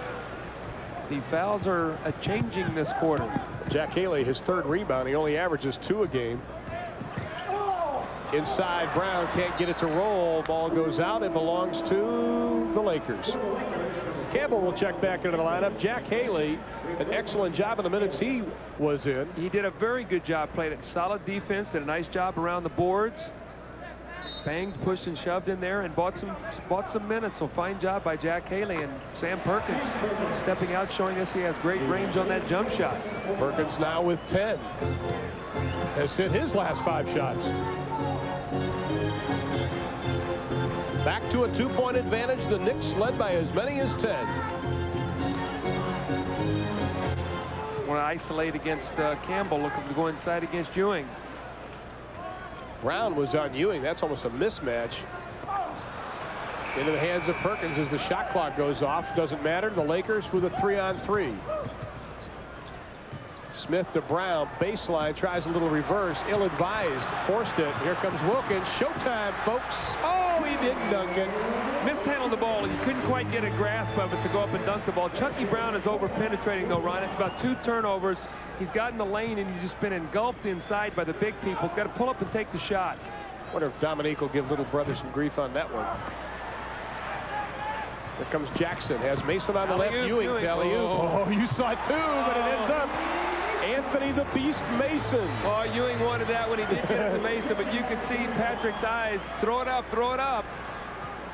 the fouls are changing this quarter. Jack Haley, his 3rd rebound. He only averages 2 a game. Inside, Brown can't get it to roll. Ball goes out. It belongs to the Lakers. Campbell will check back into the lineup. Jack Haley, an excellent job in the minutes he was in. He did a very good job, played it solid defense, did a nice job around the boards. Banged, pushed, and shoved in there, and bought some minutes. So fine job by Jack Haley, and Sam Perkins stepping out, showing us he has great range on that jump shot. Perkins now with 10. Has hit his last 5 shots. Back to a 2-point advantage. The Knicks led by as many as 10. Want to isolate against Campbell, looking to go inside against Ewing. Brown was on Ewing. That's almost a mismatch. Into the hands of Perkins as the shot clock goes off. Doesn't matter. The Lakers with a 3-on-3. Smith to Brown. Baseline. Tries a little reverse. Ill-advised. Forced it. Here comes Wilkins. Showtime, folks. Oh, he didn't dunk it. Mishandled the ball, and he couldn't quite get a grasp of it to go up and dunk the ball. Chucky Brown is over-penetrating, though, Ron. It's about 2 turnovers. He's got in the lane, and he's just been engulfed inside by the big people. He's got to pull up and take the shot. Wonder if Dominique will give little brother some grief on that one. Here comes Jackson. Has Mason on the left. Ewing. Oh, you saw it too, but it ends up Anthony the Beast Mason. Oh, Ewing wanted that when he did get it to Mason, but you could see Patrick's eyes. Throw it up, throw it up.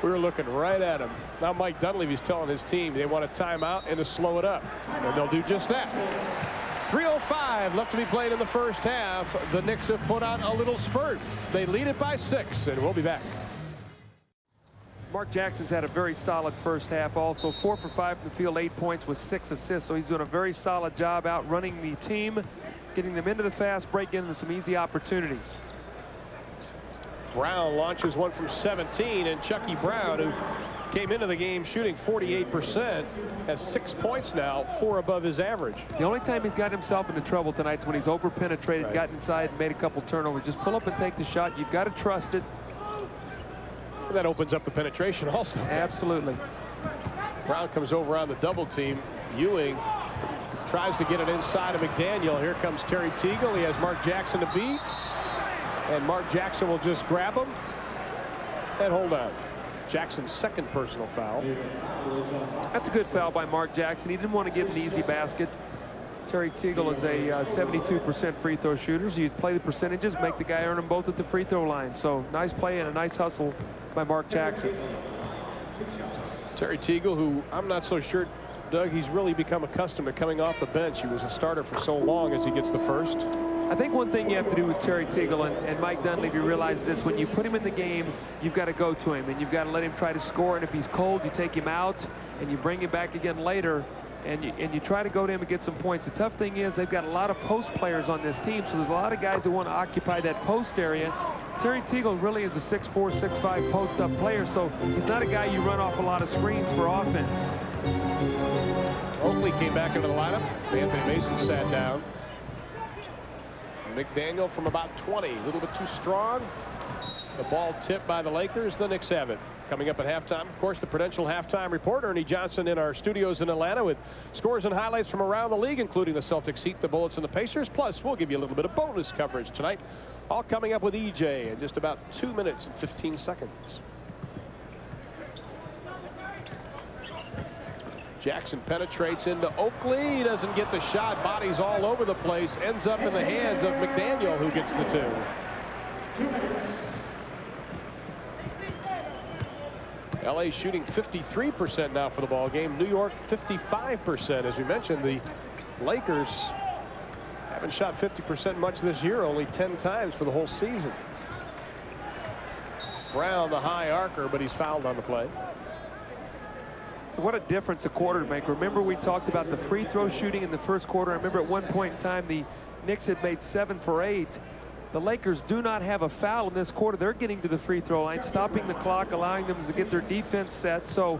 We were looking right at him. Now Mike Dunleavy's telling his team they want a timeout and to slow it up. And they'll do just that. 3:05 left to be played in the first half. The Knicks have put on a little spurt. They lead it by 6, and we'll be back. Mark Jackson's had a very solid first half also. 4 for 5 from the field, 8 points with 6 assists. So he's doing a very solid job out running the team, getting them into the fast break, giving them some easy opportunities. Brown launches one from 17, and Chucky Brown, who Came into the game shooting 48%, has 6 points now, 4 above his average. The only time he's got himself into trouble tonight is when he's over-penetrated, Right. got inside, and made a couple turnovers. Just pull up and take the shot. You've got to trust it. And that opens up the penetration also. Absolutely. Brown comes over on the double team. Ewing tries to get it inside of McDaniel. Here comes Terry Teagle. He has Mark Jackson to beat. And Mark Jackson will just grab him and hold on. Jackson's second personal foul. That's a good foul by Mark Jackson. He didn't want to give an easy basket. Terry Teagle is a 72% free throw shooter. So you play the percentages, make the guy earn them both at the free throw line. So nice play and a nice hustle by Mark Jackson. Terry Teagle, who I'm not so sure, Doug, he's really become accustomed to coming off the bench. He was a starter for so long as he gets the first. I think one thing you have to do with Terry Teagle, and Mike Dunleavy realizes this, when you put him in the game, you've got to go to him, and you've got to let him try to score. And if he's cold, you take him out, and you bring him back again later, and you try to go to him and get some points. The tough thing is they've got a lot of post players on this team, so there's a lot of guys that want to occupy that post area. Terry Teagle really is a 6'4", 6'5" post-up player, so he's not a guy you run off a lot of screens for offense. Oakley came back into the lineup. Anthony Mason sat down. McDaniel from about 20, a little bit too strong. The ball tipped by the Lakers. The Knicks have it. Coming up at halftime, of course, the Prudential halftime report. Ernie Johnson in our studios in Atlanta with scores and highlights from around the league, including the Celtics, Heat, the Bullets, and the Pacers. Plus, we'll give you a little bit of bonus coverage tonight. All coming up with EJ in just about 2 minutes and 15 seconds. Jackson penetrates into Oakley. He doesn't get the shot. Bodies all over the place. Ends up in the hands of McDaniel, who gets the 2. LA shooting 53% now for the ball game. New York 55%. As we mentioned, the Lakers haven't shot 50% much this year, only 10 times for the whole season. Brown, the high arcer, but he's fouled on the play. So what a difference a quarter to make. Remember, we talked about the free throw shooting in the first quarter. I remember at one point in time the Knicks had made 7 for 8. The Lakers do not have a foul in this quarter. They're getting to the free throw line, stopping the clock, allowing them to get their defense set. So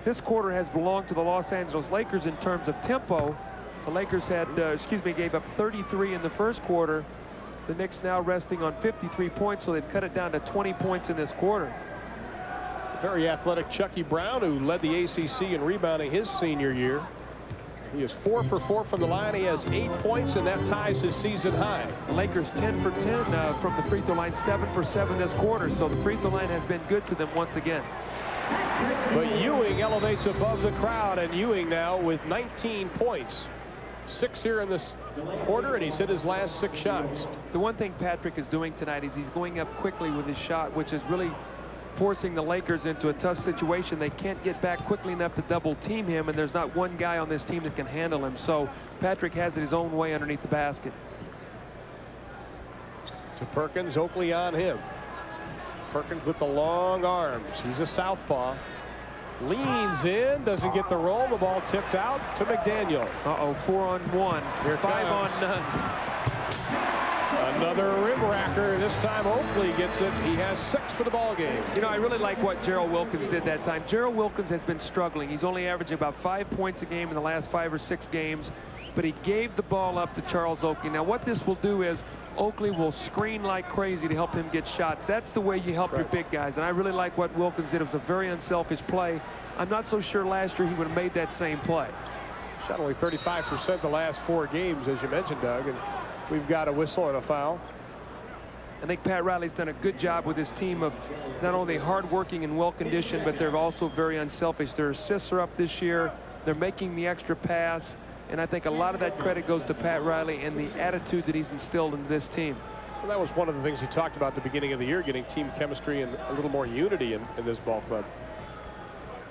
this quarter has belonged to the Los Angeles Lakers in terms of tempo. The Lakers had, gave up 33 in the first quarter. The Knicks now resting on 53 points, so they've cut it down to 20 points in this quarter. Very athletic Chucky Brown, who led the ACC in rebounding his senior year. He is 4 for 4 from the line. He has 8 points, and that ties his season high. The Lakers 10 for 10 from the free throw line, 7 for 7 this quarter. So the free throw line has been good to them once again. But Ewing elevates above the crowd, and Ewing now with 19 points. 6 here in this quarter, and he's hit his last 6 shots. The one thing Patrick is doing tonight is he's going up quickly with his shot, which is really forcing the Lakers into a tough situation. They can't get back quickly enough to double team him, and there's not one guy on this team that can handle him. So Patrick has it his own way underneath the basket. To Perkins, Oakley on him. Perkins with the long arms. He's a southpaw. Leans in, doesn't get the roll. The ball tipped out to McDaniel. 4-on-1. Here 5 on none. Another rim racker. This time Oakley gets it. He has 6 for the ball game. You know, I really like what Gerald Wilkins did that time. Gerald Wilkins has been struggling. He's only averaging about 5 points a game in the last 5 or 6 games, but he gave the ball up to Charles Oakley. Now what this will do is Oakley will screen like crazy to help him get shots. That's the way you help your big guys, and I really like what Wilkins did. It was a very unselfish play. I'm not so sure last year he would have made that same play. Shot only 35% the last 4 games, as you mentioned, Doug, and we've got a whistle and a foul. I think Pat Riley's done a good job with his team of not only hardworking and well-conditioned, but they're also very unselfish. Their assists are up this year. They're making the extra pass. And I think a lot of that credit goes to Pat Riley and the attitude that he's instilled into this team. Well, that was one of the things he talked about at the beginning of the year, getting team chemistry and a little more unity in this ball club.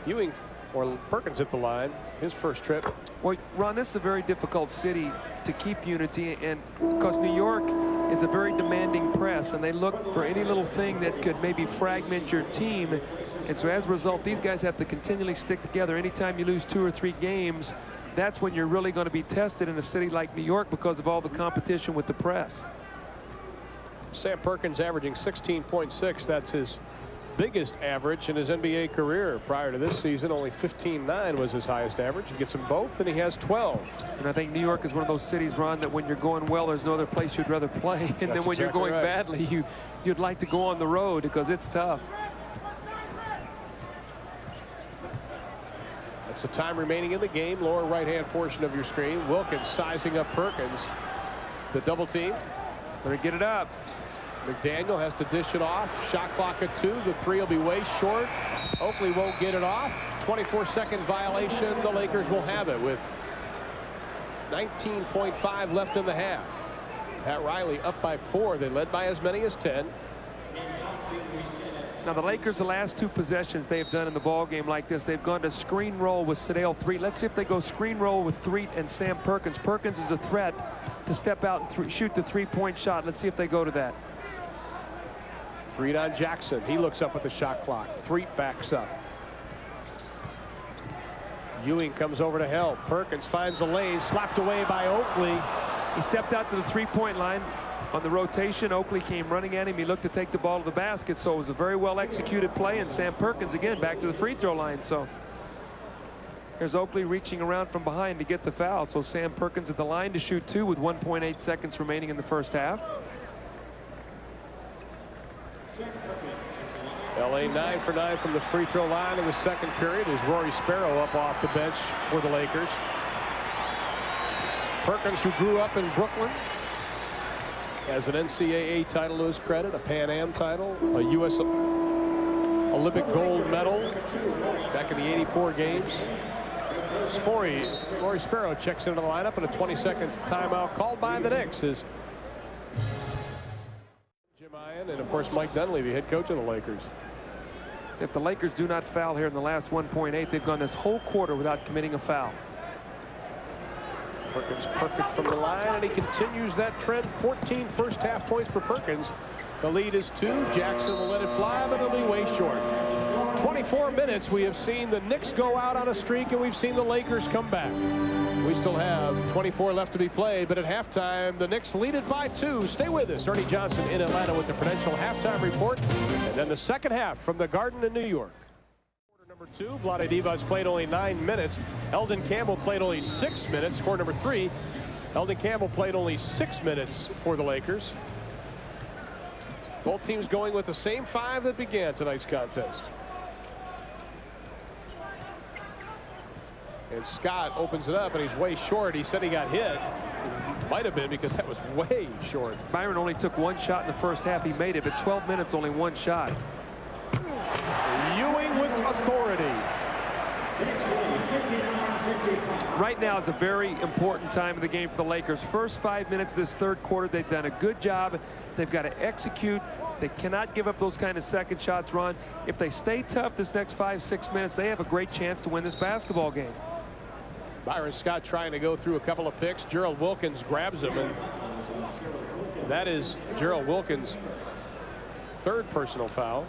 Ewing or Perkins at the line, his first trip. Well, Ron, this is a very difficult city to keep unity, and because New York is a very demanding press, and they look for any little thing that could maybe fragment your team. And so as a result, these guys have to continually stick together. Anytime you lose 2 or 3 games, that's when you're really going to be tested in a city like New York because of all the competition with the press. Sam Perkins averaging 16.6. That's his biggest average in his NBA career. Prior to this season, only 15.9 was his highest average. He gets them both, and he has 12. And I think New York is one of those cities, Ron, that when you're going well, there's no other place you'd rather play. And then when you're going badly, you'd like to go on the road because it's tough. That's the time remaining in the game. Lower right-hand portion of your screen. Wilkins sizing up Perkins. The double team. Better get it up. McDaniel has to dish it off. Shot clock at 2. The 3 will be way short. Oakley won't get it off. 24-second violation. The Lakers will have it with 19.5 left in the half. Pat Riley up by 4. They led by as many as 10. Now the Lakers, the last 2 possessions they've done in the ball game like this, they've gone to screen roll with Sedale Threet. Let's see if they go screen roll with Threet and Sam Perkins. Perkins is a threat to step out and shoot the 3-point shot. Let's see if they go to that. Threet on Jackson. He looks up at the shot clock. Threet backs up. Ewing comes over to help. Perkins finds the lane, slapped away by Oakley. He stepped out to the 3-point line. On the rotation, Oakley came running at him. He looked to take the ball to the basket, so it was a very well executed play. And Sam Perkins again back to the free throw line. So here's Oakley reaching around from behind to get the foul. So Sam Perkins at the line to shoot 2 with 1.8 seconds remaining in the first half. LA 9 for 9 from the free throw line in the second period as Rory Sparrow up off the bench for the Lakers. Perkins, who grew up in Brooklyn, has an NCAA title to his credit, a Pan Am title, a U.S. Olympic gold medal back in the '84 games. Rory Sparrow checks into the lineup, and a 20-second timeout called by the Knicks is Jim Ian and, of course, Mike Dunleavy, head coach of the Lakers. If the Lakers do not foul here in the last 1.8, they've gone this whole quarter without committing a foul. Perkins perfect from the line, and he continues that trend. 14 first half points for Perkins. The lead is 2. Jackson will let it fly, but it'll be way short. 24 minutes. We have seen the Knicks go out on a streak, and we've seen the Lakers come back. We still have 24 left to be played, but at halftime, the Knicks lead it by 2. Stay with us. Ernie Johnson in Atlanta with the Prudential halftime report, and then the second half from the Garden in New York. Number 2, Vlade Divac played only 9 minutes. Eldon Campbell played only 6 minutes. Score number 3, Eldon Campbell played only 6 minutes for the Lakers. Both teams going with the same 5 that began tonight's contest. And Scott opens it up, and he's way short. He said he got hit. Might have been, because that was way short. Byron only took 1 shot in the first half. He made it, but 12 minutes, only 1 shot. Ewing with authority. Right now is a very important time of the game for the Lakers. First 5 minutes of this third quarter, they've done a good job. They've got to execute. They cannot give up those kind of second shots, Ron. If they stay tough this next 5-6 minutes, they have a great chance to win this basketball game. Byron Scott trying to go through a couple of picks. Gerald Wilkins grabs him, and that is Gerald Wilkins' 3rd personal foul.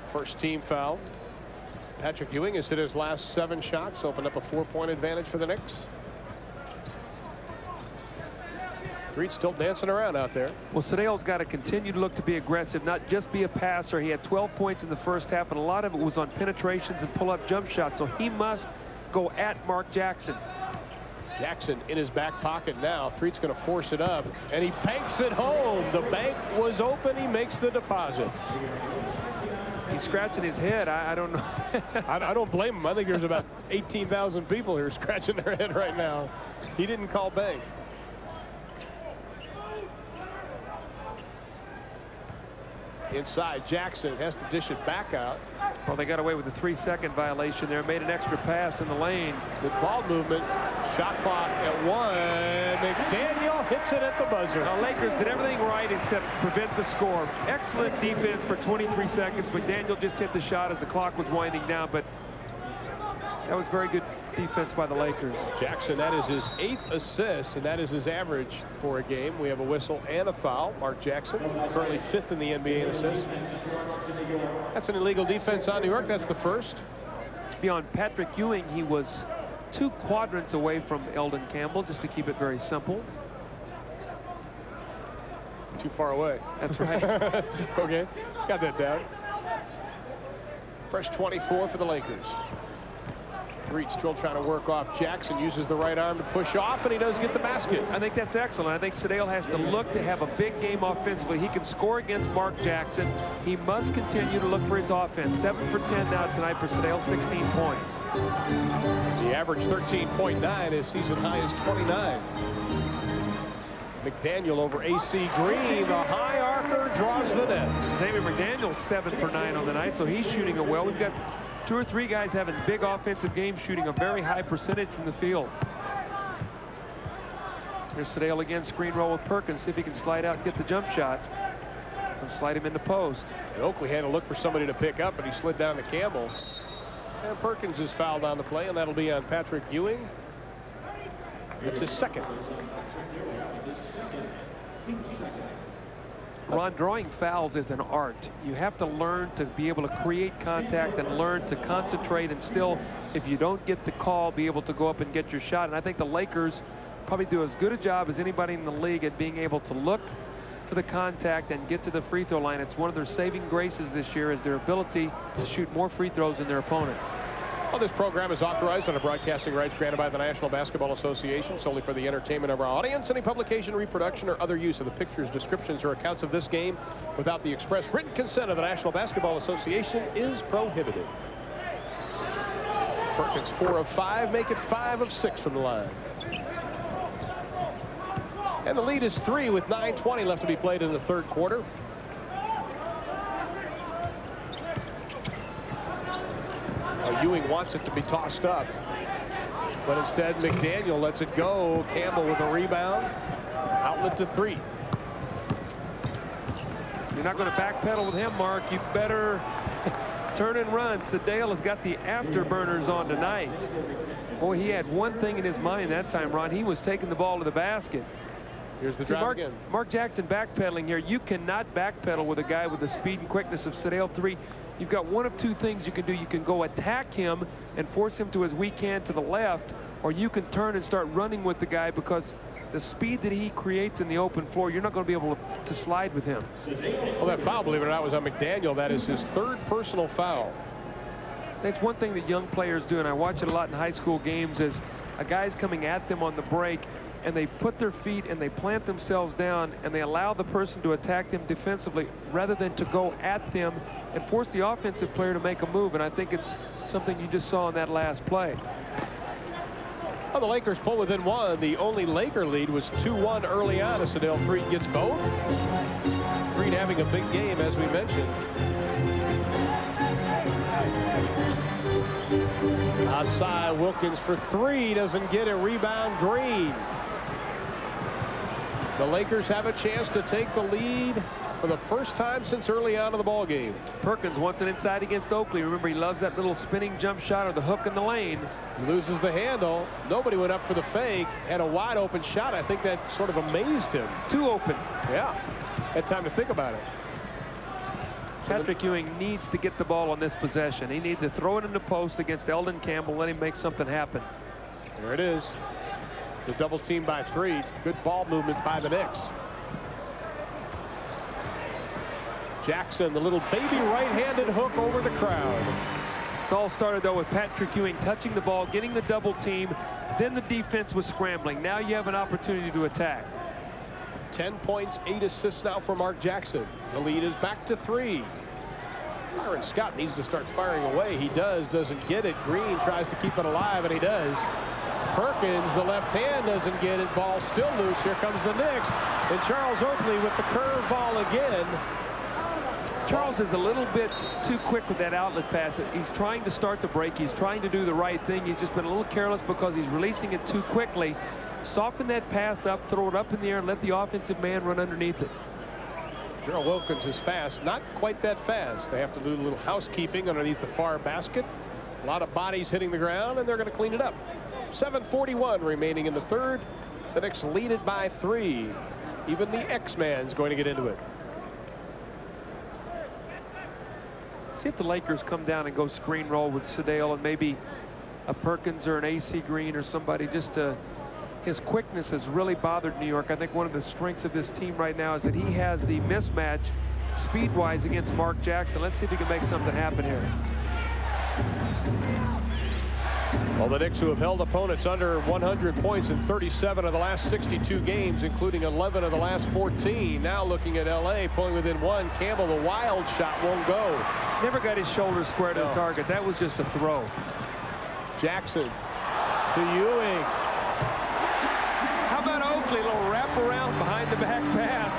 First team foul. Patrick Ewing has hit his last 7 shots, opened up a 4-point advantage for the Knicks. Threet's still dancing around out there. Well, Sedale's got to continue to look to be aggressive, not just be a passer. He had 12 points in the first half, and a lot of it was on penetrations and pull-up jump shots, so he must go at Mark Jackson. Jackson in his back pocket now. Threet's going to force it up, and he banks it home. The bank was open. He makes the deposit. He's scratching his head. I don't know. I don't blame him. I think there's about 18,000 people here scratching their head right now. He didn't call bank. Inside, Jackson has to dish it back out. Well, they got away with a 3-second violation there. Made an extra pass in the lane. Good ball movement. Shot clock at 1. McDaniel hits it at the buzzer. Now, Lakers did everything right except prevent the score. Excellent defense for 23 seconds. McDaniel just hit the shot as the clock was winding down, but that was very good defense by the Lakers. Jackson, that is his 8th assist, and that is his average for a game. We have a whistle and a foul. Mark Jackson, currently 5th in the NBA in assists. That's an illegal defense on New York. That's the first. Beyond Patrick Ewing, he was 2 quadrants away from Eldon Campbell, just to keep it very simple. too far away. That's right. Okay, got that down. Fresh 24 for the Lakers. Reed still trying to work off Jackson, uses the right arm to push off, and he does get the basket. I think that's excellent. I think Sedale has to look to have a big game offensively. He can score against Mark Jackson. He must continue to look for his offense. 7 for 10 now tonight for Sedale, 16 points. The average 13.9, his season high is 29. McDaniel over AC Green. The high archer draws the net. Xavier McDaniel 7 for 9 on the night, so he's shooting it well. We've got 2 or 3 guys having big offensive games, shooting a very high percentage from the field. Here's Sedale again, screen roll with Perkins. See if he can slide out and get the jump shot. Or slide him in the post. And Oakley had to look for somebody to pick up, and he slid down to Campbell. And Perkins is fouled on the play, and that'll be on Patrick Ewing. It's his second. Ron, drawing fouls is an art. You have to learn to be able to create contact and learn to concentrate and still, if you don't get the call, be able to go up and get your shot. And I think the Lakers probably do as good a job as anybody in the league at being able to look for the contact and get to the free throw line. It's one of their saving graces this year, is their ability to shoot more free throws than their opponents. Well, this program is authorized under broadcasting rights granted by the National Basketball Association solely for the entertainment of our audience. Any publication, reproduction, or other use of the pictures, descriptions, or accounts of this game without the express written consent of the National Basketball Association is prohibited. Perkins 4 of 5, make it 5 of 6 from the line. And the lead is 3 with 9:20 left to be played in the third quarter. Ewing wants it to be tossed up, but instead McDaniel lets it go. Campbell with a rebound. Outlet to 3. You're not going to backpedal with him, Mark. You better turn and run. Sedale has got the afterburners on tonight. Boy, he had one thing in his mind that time, Ron. He was taking the ball to the basket. Here's the drive again. Mark Jackson backpedaling here. You cannot backpedal with a guy with the speed and quickness of Sedale 3. You've got one of 2 things you can do. You can go attack him and force him to his weak hand to the left, or you can turn and start running with the guy, because the speed that he creates in the open floor, you're not going to be able to slide with him. Well, that foul, believe it or not, was on McDaniel. That is his 3rd personal foul. That's one thing that young players do, and I watch it a lot in high school games, is a guy's coming at them on the break, and they put their feet and they plant themselves down, and they allow the person to attack them defensively rather than to go at them and force the offensive player to make a move. And I think it's something you just saw in that last play. Well, the Lakers pull within 1. The only Laker lead was 2-1 early on as Sedale Freed gets both. Freed having a big game, as we mentioned. Outside, Wilkins for 3, doesn't get it. Rebound, Green. The Lakers have a chance to take the lead for the first time since early on in the ball game. Perkins wants it inside against Oakley. Remember, he loves that little spinning jump shot or the hook in the lane. He loses the handle. Nobody went up for the fake. Had a wide open shot. I think that sort of amazed him. Too open. Yeah. Had time to think about it. Patrick Ewing needs to get the ball on this possession. He needs to throw it in the post against Eldon Campbell, let him make something happen. There it is. The double team by 3. Good ball movement by the Knicks. Jackson, the little baby right-handed hook over the crowd. It's all started, though, with Patrick Ewing touching the ball, getting the double team. Then the defense was scrambling. Now you have an opportunity to attack. 10 points, 8 assists now for Mark Jackson. The lead is back to 3. Byron Scott needs to start firing away. He does, doesn't get it. Green tries to keep it alive, and he does. Perkins, the left hand, doesn't get it. Ball still loose. Here comes the Knicks. And Charles Oakley with the curve ball again. Charles is a little bit too quick with that outlet pass. He's trying to start the break. He's trying to do the right thing. He's just been a little careless because he's releasing it too quickly. Soften that pass up, throw it up in the air, and let the offensive man run underneath it. Gerald Wilkins is fast, not quite that fast. They have to do a little housekeeping underneath the far basket. A lot of bodies hitting the ground, and they're going to clean it up. 7:41 remaining in the third. The Knicks lead it by 3. Even the X-Man's going to get into it. See if the Lakers come down and go screen roll with Sedale and maybe a Perkins or an AC Green or somebody, just to his quickness has really bothered New York. I think one of the strengths of this team right now is that he has the mismatch speed-wise against Mark Jackson. Let's see if he can make something happen here. Well, the Knicks, who have held opponents under 100 points in 37 of the last 62 games, including 11 of the last 14. Now looking at L.A., pulling within one. Campbell, the wild shot won't go. Never got his shoulder square to the target. That was just a throw. Jackson to Ewing. How about Oakley? A little wraparound behind the back pass.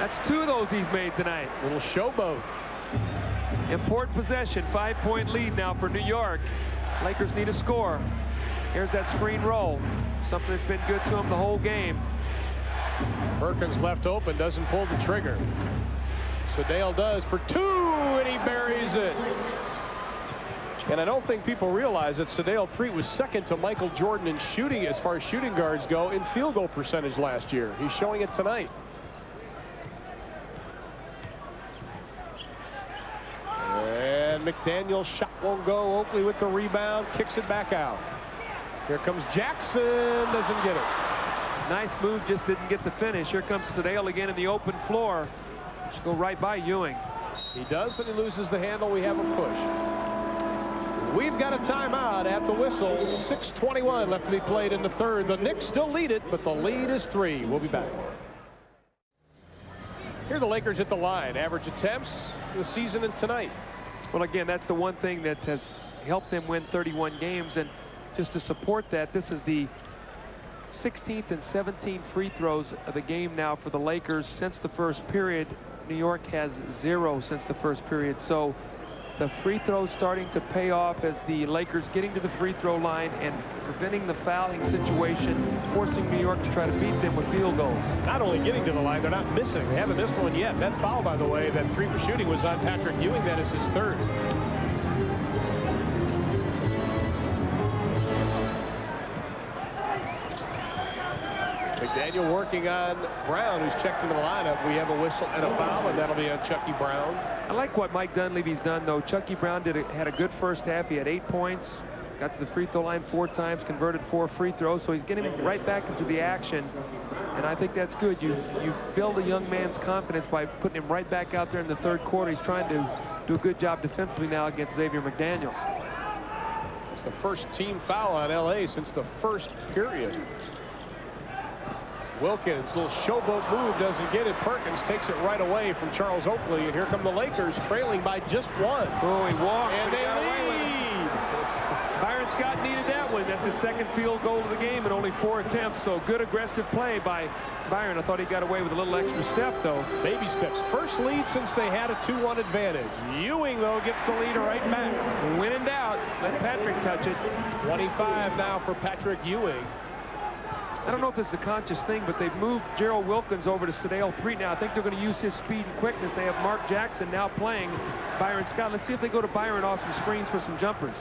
That's 2 of those he's made tonight. Little showboat. Important possession. 5-point lead now for New York. Lakers need a score. Here's that screen roll. Something that's been good to him the whole game. Perkins left open, doesn't pull the trigger. Sedale does for 2, and he buries it. And I don't think people realize that Sedale Threet was second to Michael Jordan in shooting, as far as shooting guards go, in field goal percentage last year. He's showing it tonight. And McDaniel's shot won't go. Oakley with the rebound, kicks it back out. Here comes Jackson, doesn't get it. Nice move, just didn't get the finish. Here comes Sedale again in the open floor. Just go right by Ewing. He does, and he loses the handle. We have a push. We've got a timeout at the whistle. 6:21 left to be played in the third. The Knicks still lead it, but the lead is 3. We'll be back. Here are the Lakers at the line. Average attempts this season and tonight. Well, again, that's the one thing that has helped them win 31 games. And just to support that, this is the 16th and 17th free throws of the game now for the Lakers since the first period. New York has 0 since the first period. So the free throws starting to pay off as the Lakers getting to the free throw line and preventing the fouling situation, forcing New York to try to beat them with field goals. Not only getting to the line, they're not missing. They haven't missed one yet. That foul, by the way, that 3 for shooting was on Patrick Ewing. That is his 3rd. McDaniel working on Brown, who's checked into the lineup. We have a whistle and a foul, and that'll be on Chucky Brown. I like what Mike Dunleavy's done, though. Chucky Brown had a good first half. He had 8 points, got to the free throw line 4 times, converted 4 free throws, so he's getting him right back into the action. And I think that's good. You build a young man's confidence by putting him right back out there in the third quarter. He's trying to do a good job defensively now against Xavier McDaniel. It's the first team foul on L.A. since the first period. Wilkins, little showboat move, doesn't get it. Perkins takes it right away from Charles Oakley, and here come the Lakers trailing by just 1. Oh, he walked, and they lead. Byron Scott needed that one. That's his 2nd field goal of the game in only 4 attempts. So good aggressive play by Byron. I thought he got away with a little extra step, though. Baby steps. First lead since they had a 2-1 advantage. Ewing, though, gets the lead right back. When in doubt, let Patrick touch it. 25 now for Patrick Ewing. I don't know if this is a conscious thing, but they've moved Gerald Wilkins over to Sedale Threet now. I think they're going to use his speed and quickness. They have Mark Jackson now playing Byron Scott. Let's see if they go to Byron off some screens for some jumpers.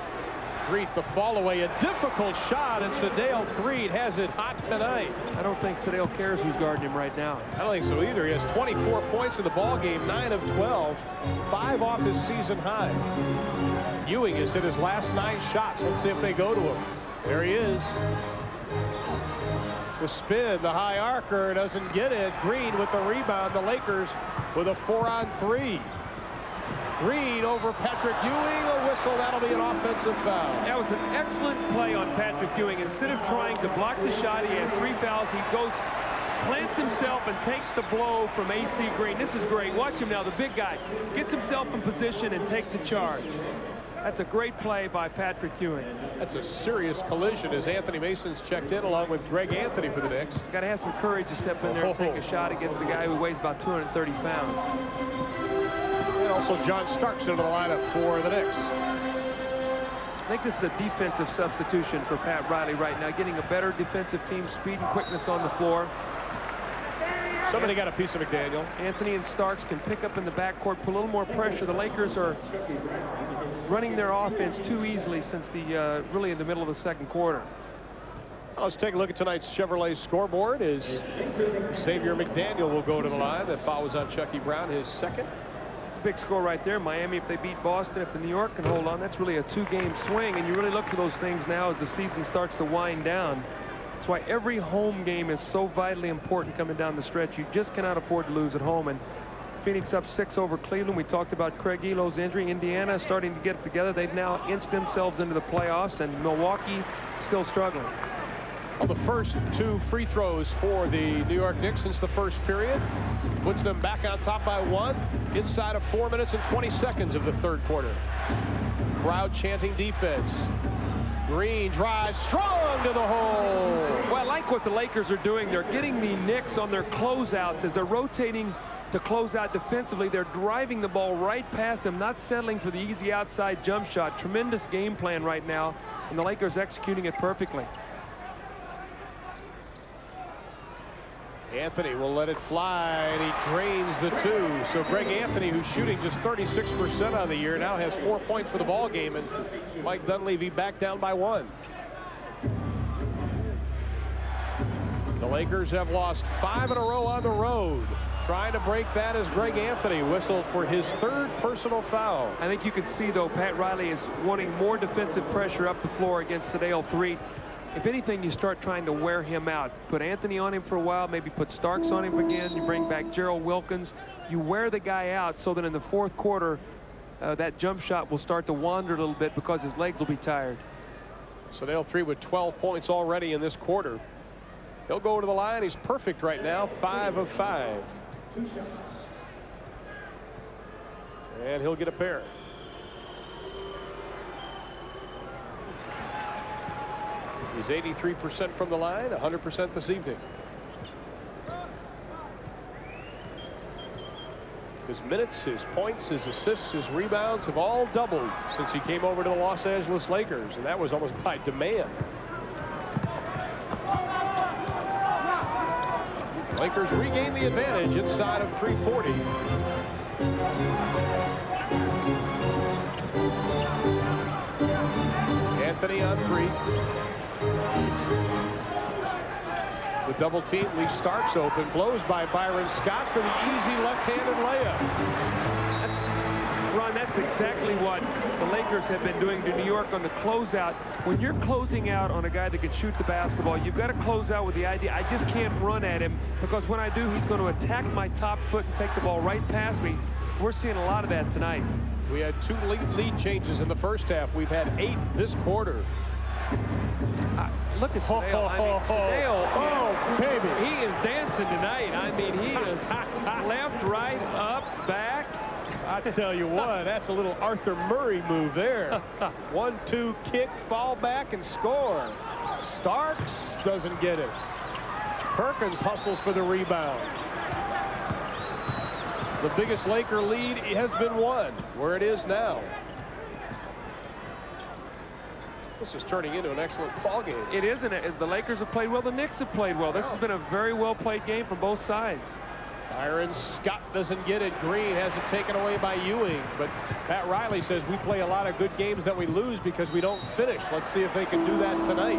Threet, the fall away, a difficult shot, and Sedale Threet has it hot tonight. I don't think Sedale cares who's guarding him right now. I don't think so either. He has 24 points in the ball game, 9 of 12, 5 off his season high. Ewing has hit his last 9 shots. Let's see if they go to him. There he is. The spin, the high arcer, doesn't get it. Green with the rebound. The Lakers with a 4-on-3. Green over Patrick Ewing. A whistle. That'll be an offensive foul. That was an excellent play on Patrick Ewing. Instead of trying to block the shot, he has 3 fouls. He goes, plants himself, and takes the blow from A.C. Green. This is great. Watch him now. The big guy gets himself in position and take the charge. That's a great play by Patrick Ewing. That's a serious collision as Anthony Mason's checked in along with Greg Anthony for the Knicks. Got to have some courage to step in there and take a shot against the guy who weighs about 230 pounds. And also John Starks into the lineup for the Knicks. I think this is a defensive substitution for Pat Riley right now, getting a better defensive team, speed and quickness on the floor. Somebody got a piece of McDaniel. Anthony and Starks can pick up in the backcourt, put a little more pressure. The Lakers are running their offense too easily since the really in the middle of the second quarter. Let's take a look at tonight's Chevrolet scoreboard. Xavier McDaniel will go to the line. That foul was on Chucky Brown, his 2nd. It's big score right there. Miami, if they beat Boston, if the New York can hold on, that's really a 2-game swing. And you really look for those things now as the season starts to wind down. That's why every home game is so vitally important coming down the stretch. You just cannot afford to lose at home. And Phoenix up 6 over Cleveland. We talked about Craig Elo's injury. Indiana starting to get it together. They've now inched themselves into the playoffs, and Milwaukee still struggling. Well, the first 2 free throws for the New York Knicks since the first period puts them back on top by 1 inside of 4 minutes and 20 seconds of the third quarter. Crowd chanting defense. Green drives strong to the hole. Well, I like what the Lakers are doing. They're getting the Knicks on their closeouts as they're rotating to close out defensively. They're driving the ball right past them, not settling for the easy outside jump shot. Tremendous game plan right now, and the Lakers executing it perfectly. Anthony will let it fly, and he drains the 2. So Greg Anthony, who's shooting just 36% on the year, now has 4 points for the ball game, and Mike Dunleavy back down by 1. The Lakers have lost 5 in a row on the road. Trying to break that as Greg Anthony whistled for his 3rd personal foul. I think you can see, though, Pat Riley is wanting more defensive pressure up the floor against Sedale 3. If anything, you start trying to wear him out. Put Anthony on him for a while, maybe put Starks on him again. You bring back Gerald Wilkins. You wear the guy out so that in the fourth quarter, that jump shot will start to wander a little bit because his legs will be tired. Sedale 3 with 12 points already in this quarter. He'll go to the line. He's perfect right now, 5 of 5. 2 shots. And he'll get a pair. He's 83% from the line, 100% this evening. His minutes, his points, his assists, his rebounds have all doubled since he came over to the Los Angeles Lakers, and that was almost by demand. Lakers regain the advantage inside of 340. Anthony on 3. The double team leaves Starks open. Blows by Byron Scott for the easy left-handed layup. Ron, that's exactly what the Lakers have been doing to New York on the closeout. When you're closing out on a guy that can shoot the basketball, you've got to close out with the idea, I just can't run at him, because when I do, he's going to attack my top foot and take the ball right past me. We're seeing a lot of that tonight. We had 2 lead changes in the first half. We've had 8 this quarter. Look at Sedale. I mean, Sedale, oh, baby. He is dancing tonight. I mean, he is left, right, up, back. I tell you what, that's a little Arthur Murray move there. 1-2 kick, fall back, and score. Starks doesn't get it. Perkins hustles for the rebound. The biggest Laker lead has been won, where it is now. This is turning into an excellent ball game. It isn't it? The Lakers have played well. The Knicks have played well. This has been a very well-played game from both sides. Byron Scott doesn't get it. Green has it taken away by Ewing. But Pat Riley says we play a lot of good games that we lose because we don't finish. Let's see if they can do that tonight.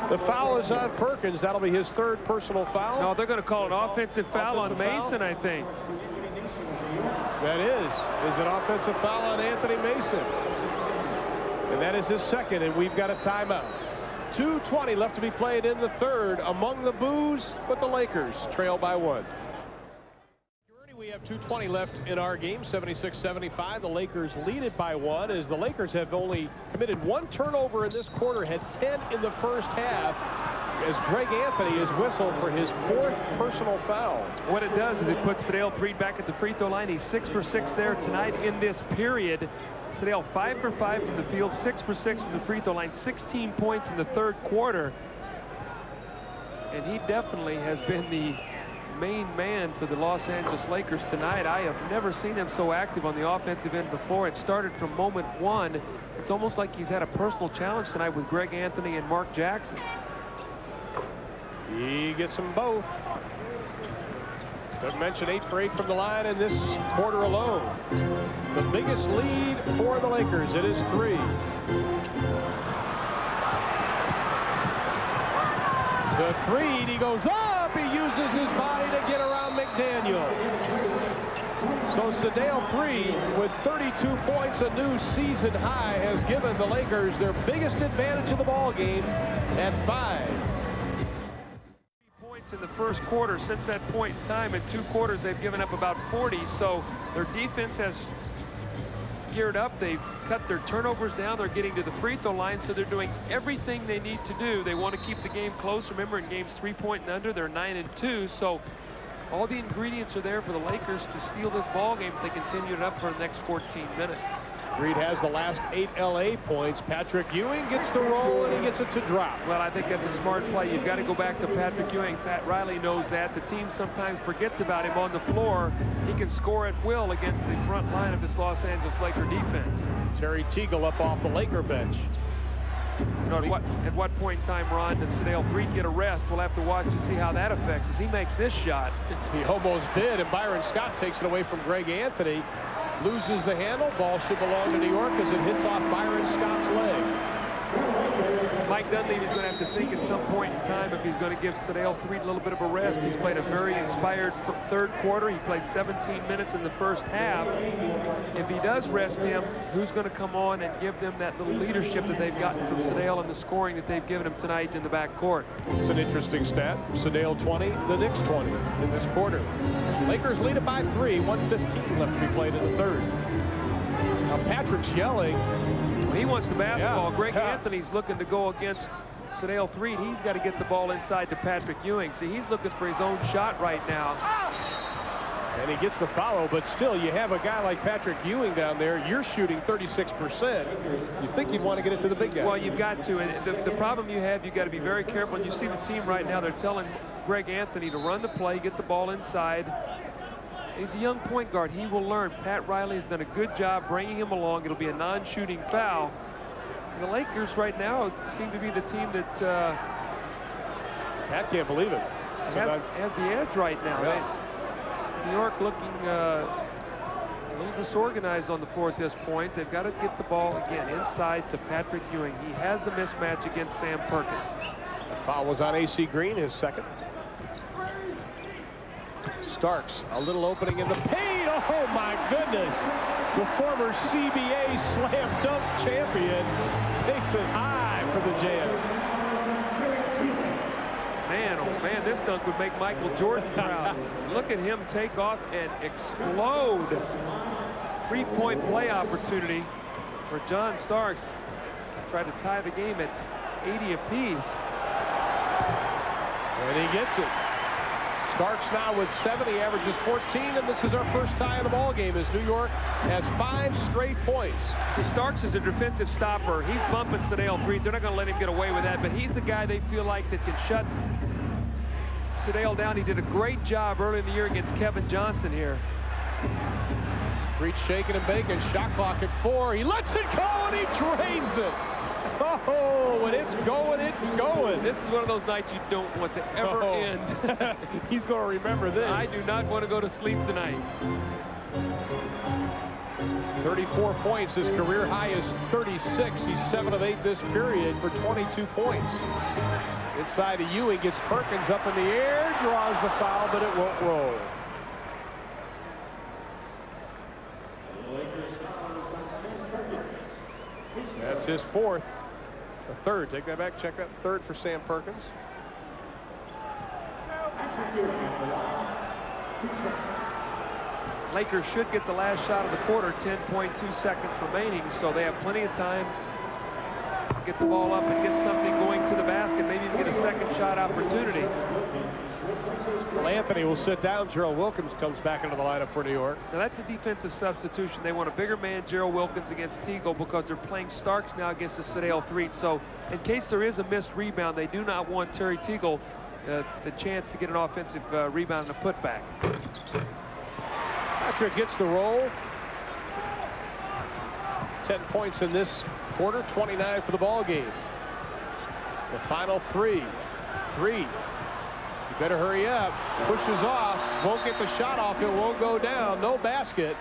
The foul is on Perkins. That'll be his 3rd personal foul. No, they're going to call an offensive foul on Mason, I think. That is an offensive foul on Anthony Mason. And that is his 2nd, and we've got a timeout. 2:20 left to be played in the 3rd. Among the boos, but the Lakers trail by 1. We have 2:20 left in our game, 76-75. The Lakers lead it by 1, as the Lakers have only committed 1 turnover in this quarter, had 10 in the first half, as Greg Anthony is whistled for his 4th personal foul. What it does is it puts Sedale 3 back at the free throw line. He's 6 for 6 there tonight in this period. Sedale 5 for 5 from the field, 6 for 6 from the free throw line, 16 points in the 3rd quarter. And he definitely has been the main man for the Los Angeles Lakers tonight. I have never seen him so active on the offensive end before. It started from moment 1. It's almost like he's had a personal challenge tonight with Greg Anthony and Mark Jackson. He gets them both. Doug mentioned 8 for 8 from the line in this quarter alone. The biggest lead for the Lakers. It is 3. To 3, he goes up He uses his body to get around McDaniel. So Sedale 3 with 32 points, a new season high, has given the Lakers their biggest advantage of the ball game at 5. In the first quarter. Since that point in time, in 2 quarters, they've given up about 40. So their defense has geared up. They've cut their turnovers down. They're getting to the free throw line, so they're doing everything they need to do. They want to keep the game close. Remember, in games 3-point and under, they're 9-2. So all the ingredients are there for the Lakers to steal this ball game if they continue it up for the next 14 minutes. Reed has the last 8 LA points. Patrick Ewing gets the roll, and he gets it to drop. Well, I think that's a smart play. You've got to go back to Patrick Ewing. Pat Riley knows that. The team sometimes forgets about him on the floor. He can score at will against the front line of this Los Angeles Laker defense. Terry Teagle up off the Laker bench. You know, at what point in time, Ron, does Sedale 3 get a rest? We'll have to watch to see how that affects as he makes this shot. He almost did, and Byron Scott takes it away from Greg Anthony. Loses the handle. Ball should belong to New York as it hits off Byron Scott's leg. Mike Dunleavy's going to have to think at some point in time if he's going to give Sedale 3 a little bit of a rest. He's played a very inspired third quarter. He played 17 minutes in the first half. If he does rest him, who's going to come on and give them that little leadership that they've gotten from Sedale and the scoring that they've given him tonight in the backcourt? It's an interesting stat. Sedale 20, the Knicks 20 in this quarter. Lakers lead it by 3. 1:15 left to be played in the third. Now Patrick's yelling. He wants the basketball. Yeah, Greg Anthony's looking to go against Sedale 3. He's got to get the ball inside to Patrick Ewing. See, he's looking for his own shot right now. And he gets the foul, but still, you have a guy like Patrick Ewing down there. You're shooting 36%. You think you'd want to get it to the big guy. Well, you've got to. And the problem you have, you've got to be very careful. And you see the team right now, they're telling Greg Anthony to run the play, get the ball inside. He's a young point guard. He will learn. Pat Riley has done a good job bringing him along. It'll be a non-shooting foul. And the Lakers right now seem to be the team that Pat can't believe it. Has the edge right now. Yeah. New York looking a little disorganized on the floor at this point. They've got to get the ball again inside to Patrick Ewing. He has the mismatch against Sam Perkins. The foul was on AC Green, his second. Starks, a little opening in the paint. Oh my goodness. The former CBA slam dunk champion takes it high for the Jazz. Man, oh man, this dunk would make Michael Jordan proud. Look at him take off and explode. 3-point play opportunity for John Starks. Tried to tie the game at 80 apiece. And he gets it. Starks now with 7. He averages 14, and this is our first tie in the ball game as New York has 5 straight points. See, Starks is a defensive stopper. He's bumping Sedale 3. They're not going to let him get away with that, but he's the guy they feel like that can shut Sedale down. He did a great job early in the year against Kevin Johnson here. Breach shaking and baking. Shot clock at 4. He lets it go, and he drains it. Oh, when it's going, it's going. This is one of those nights you don't want to ever end. He's going to remember this. I do not want to go to sleep tonight. 34 points. His career high is 36. He's 7 of 8 this period for 22 points. Inside to Ewing, gets Perkins up in the air, draws the foul, but it won't roll. That's his 4th. A 3rd. Take that back. Check that 3rd for Sam Perkins. Lakers should get the last shot of the quarter. 10.2 seconds remaining, so they have plenty of time to get the ball up and get something going to the basket. Maybe even get a second shot opportunity. Well, Anthony will sit down. Gerald Wilkins comes back into the lineup for New York. Now that's a defensive substitution. They want a bigger man, Gerald Wilkins, against Teagle because they're playing Starks now against the Sedale 3. So in case there is a missed rebound, they do not want Terry Teagle the chance to get an offensive rebound and a putback. Patrick gets the roll. 10 points in this quarter, 29 for the ball game. The final 3. You better hurry up. Pushes off. Won't get the shot off. It won't go down. No basket.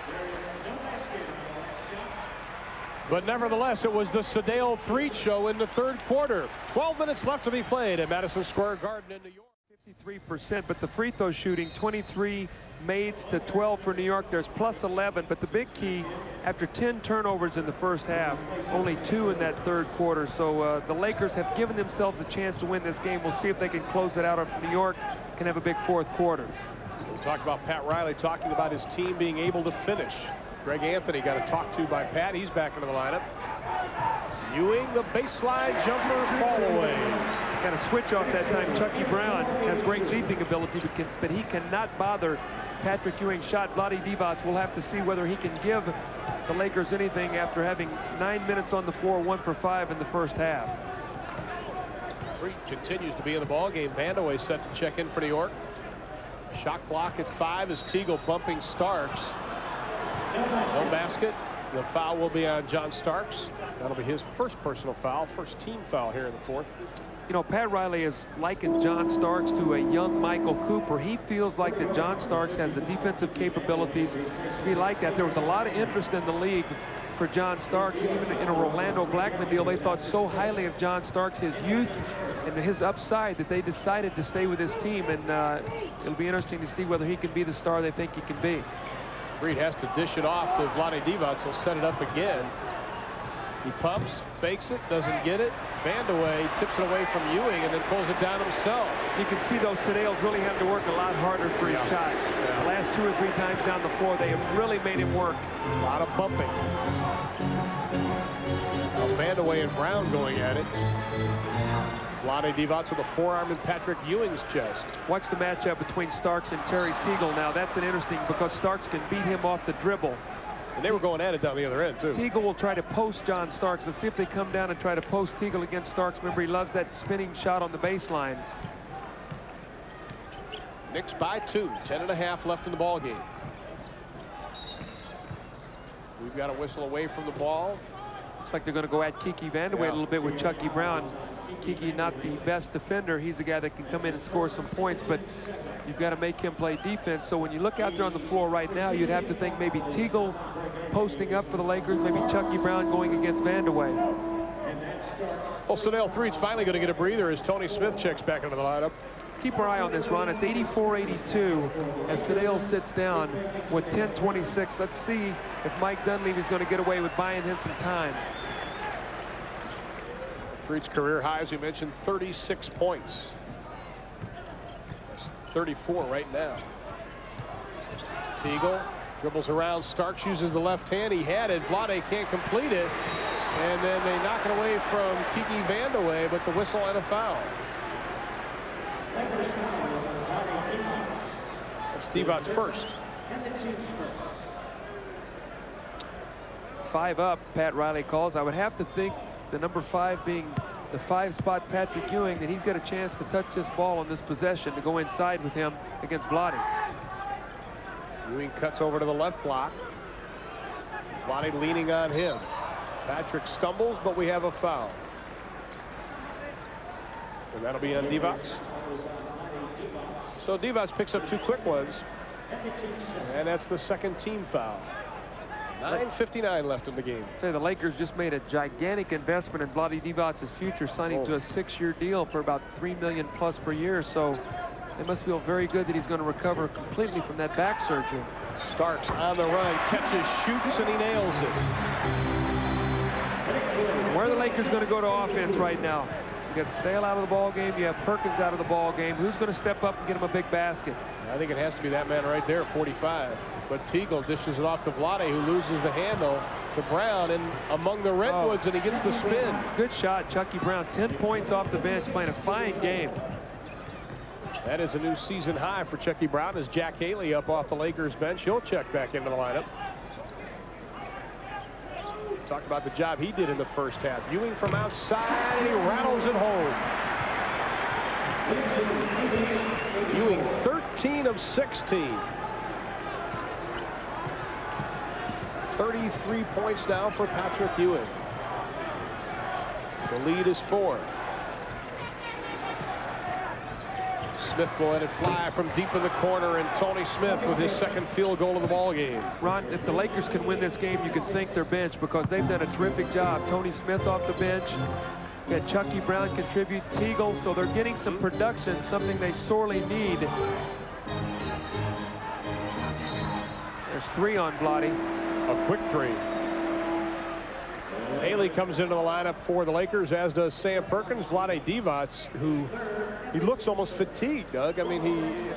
But nevertheless, it was the Sedale 3 show in the third quarter. 12 minutes left to be played at Madison Square Garden in New York. 53%, but the free throw shooting, 23 mades to 12 for New York. There's plus 11, but the big key, after 10 turnovers in the first half, only 2 in that third quarter. So the Lakers have given themselves a chance to win this game. We'll see if they can close it out, or if New York can have a big fourth quarter. We'll talk about Pat Riley talking about his team being able to finish. Greg Anthony got a talk to by Pat. He's back into the lineup. Ewing, the baseline jumper, fall away. Got a switch off that time. Chucky Brown has great leaping ability, but he cannot bother Patrick Ewing's shot. Vlade Divac will have to see whether he can give the Lakers anything after having 9 minutes on the floor, 1 for 5 in the first half. Freed continues to be in the ball game. Vandeweghe set to check in for New York. Shot clock at 5 as Teagle bumping Starks. No basket. The foul will be on John Starks. That'll be his first personal foul, first team foul here in the fourth. You know, Pat Riley is likened John Starks to a young Michael Cooper. He feels like that John Starks has the defensive capabilities to be like that. There was a lot of interest in the league for John Starks, and even in a Rolando Blackman deal, they thought so highly of John Starks, his youth and his upside, that they decided to stay with his team. And it'll be interesting to see whether he can be the star they think he can be. Freed has to dish it off to Vlade Divac. He'll set it up again. He pumps, fakes it, doesn't get it. Vandeweghe tips it away from Ewing and then pulls it down himself. You can see those Sedales really have to work a lot harder for his shots. The last 2 or 3 times down the floor, they have really made him work. A lot of bumping. Now Vandeweghe and Brown going at it. Vlade Divac with a forearm in Patrick Ewing's chest. Watch the matchup between Starks and Terry Teagle. Now that's an interesting, because Starks can beat him off the dribble. And they were going at it down the other end, too. Teagle will try to post John Starks. Let's see if they come down and try to post Teagle against Starks. Remember, he loves that spinning shot on the baseline. Knicks by 2, 10.5 left in the ball game. We've got a whistle away from the ball. Looks like they're going to go at Kiki Vandeweghe a little bit with Chucky Brown. Kiki, not the best defender. He's a guy that can come in and score some points, but you've got to make him play defense. So when you look out there on the floor right now, you'd have to think maybe Teagle posting up for the Lakers, maybe Chucky Brown going against Vandeweghe. Well, Sedale Freed's finally going to get a breather as Tony Smith checks back into the lineup. Let's keep our eye on this, Ron. It's 84-82 as Sedale sits down with 10:26. Let's see if Mike Dunleavy is going to get away with buying him some time. Freed's career high, as we mentioned, 36 points. That's 34 right now. Teagle dribbles around. Starks uses the left hand. He had it. Vlade can't complete it. And then they knock it away from Kiki Vandeweghe, but the whistle and a foul. That's Divac's first. 5 up, Pat Riley calls. I would have to think the number 5 being the 5 spot Patrick Ewing, that he's got a chance to touch this ball on this possession, to go inside with him against Vlade. Ewing cuts over to the left block. Vlade leaning on him. Patrick stumbles, but we have a foul. And that'll be on Divac. So Divac picks up 2 quick ones. And that's the second team foul. 9:59 left in the game. Say the Lakers just made a gigantic investment in Vlade Divac's future, signing to a 6-year deal for about $3 million plus per year. So they must feel very good that he's going to recover completely from that back surgery. Starks on the run, catches, shoots, and he nails it. Where are the Lakers going to go to offense right now? You got Sedale out of the ball game. You have Perkins out of the ball game. Who's going to step up and get him a big basket? I think it has to be that man right there, 45. But Teagle dishes it off to Vlade, who loses the handle to Brown and among the Redwoods, and he gets the spin. Good shot, Chucky Brown. 10 points off the bench, playing a fine game. That is a new season high for Chucky Brown as Jack Haley up off the Lakers bench. He'll check back into the lineup. Talk about the job he did in the first half. Ewing from outside, and he rattles it home. Ewing 13 of 16. 33 points now for Patrick Ewing. The lead is 4. Smith will let it fly from deep in the corner, and Tony Smith with his second field goal of the ball game. Ron, if the Lakers can win this game, you can thank their bench, because they've done a terrific job. Tony Smith off the bench, We had Chucky Brown contribute, Teagle, so they're getting some production, something they sorely need. There's 3 on Vlade. A quick 3. Haley comes into the lineup for the Lakers, as does Sam Perkins. Vlade Divac, who he looks almost fatigued, Doug. I mean,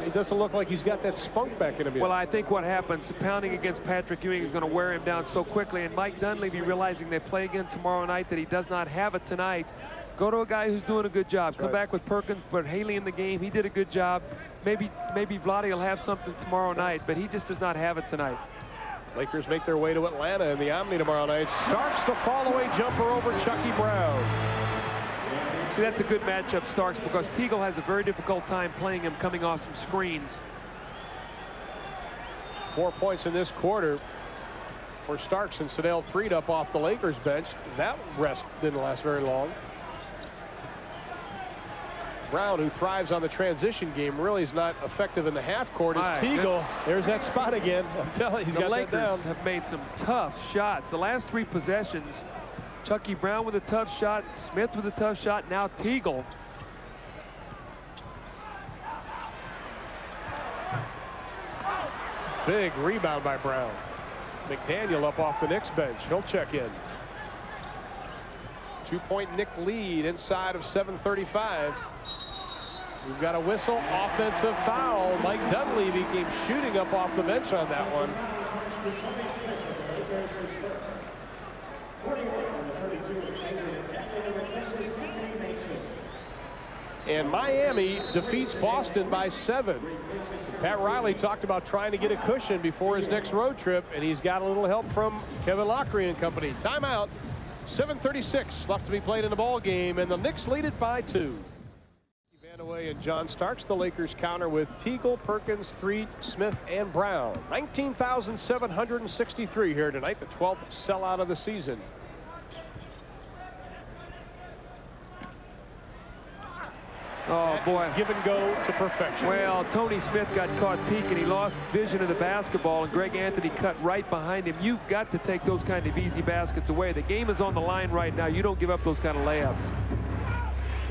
he doesn't look like he's got that spunk back in him yet. Well, I think what happens, pounding against Patrick Ewing is going to wear him down so quickly. And Mike Dunleavy, realizing they play again tomorrow night, that he does not have it tonight. Go to a guy who's doing a good job. Come back with Perkins, put Haley in the game. He did a good job. Maybe Vlade will have something tomorrow night, but he just does not have it tonight. Lakers make their way to Atlanta in the Omni tomorrow night. Starks the fall-away jumper over Chucky Brown. See, that's a good matchup, Starks, because Teagle has a very difficult time playing him coming off some screens. 4 points in this quarter for Starks, and Sedale freed up off the Lakers bench. That rest didn't last very long. Brown, who thrives on the transition game, really is not effective in the half court. As Teagle, there's that spot again. I'm telling you, he's got that down. The Lakers have made some tough shots. The last 3 possessions, Chucky Brown with a tough shot, Smith with a tough shot, now Teagle. Big rebound by Brown. McDaniel up off the Knicks bench. He'll check in. 2-point Knick lead inside of 7:35. We've got a whistle, offensive foul. Mike Dunleavy came shooting up off the bench on that one. And Miami defeats Boston by 7. Pat Riley talked about trying to get a cushion before his next road trip, and he's got a little help from Kevin Lockery and company. Timeout. 7:36 left to be played in the ball game, and the Knicks lead it by 2. Vandaway and John Starks. The Lakers counter with Teagle, Perkins, Threet, Smith, and Brown. 19,763 here tonight, the 12th sellout of the season. Oh, boy. Give and go to perfection. Well, Tony Smith got caught peeking. He lost vision of the basketball, and Greg Anthony cut right behind him. You've got to take those kind of easy baskets away. The game is on the line right now. You don't give up those kind of layups.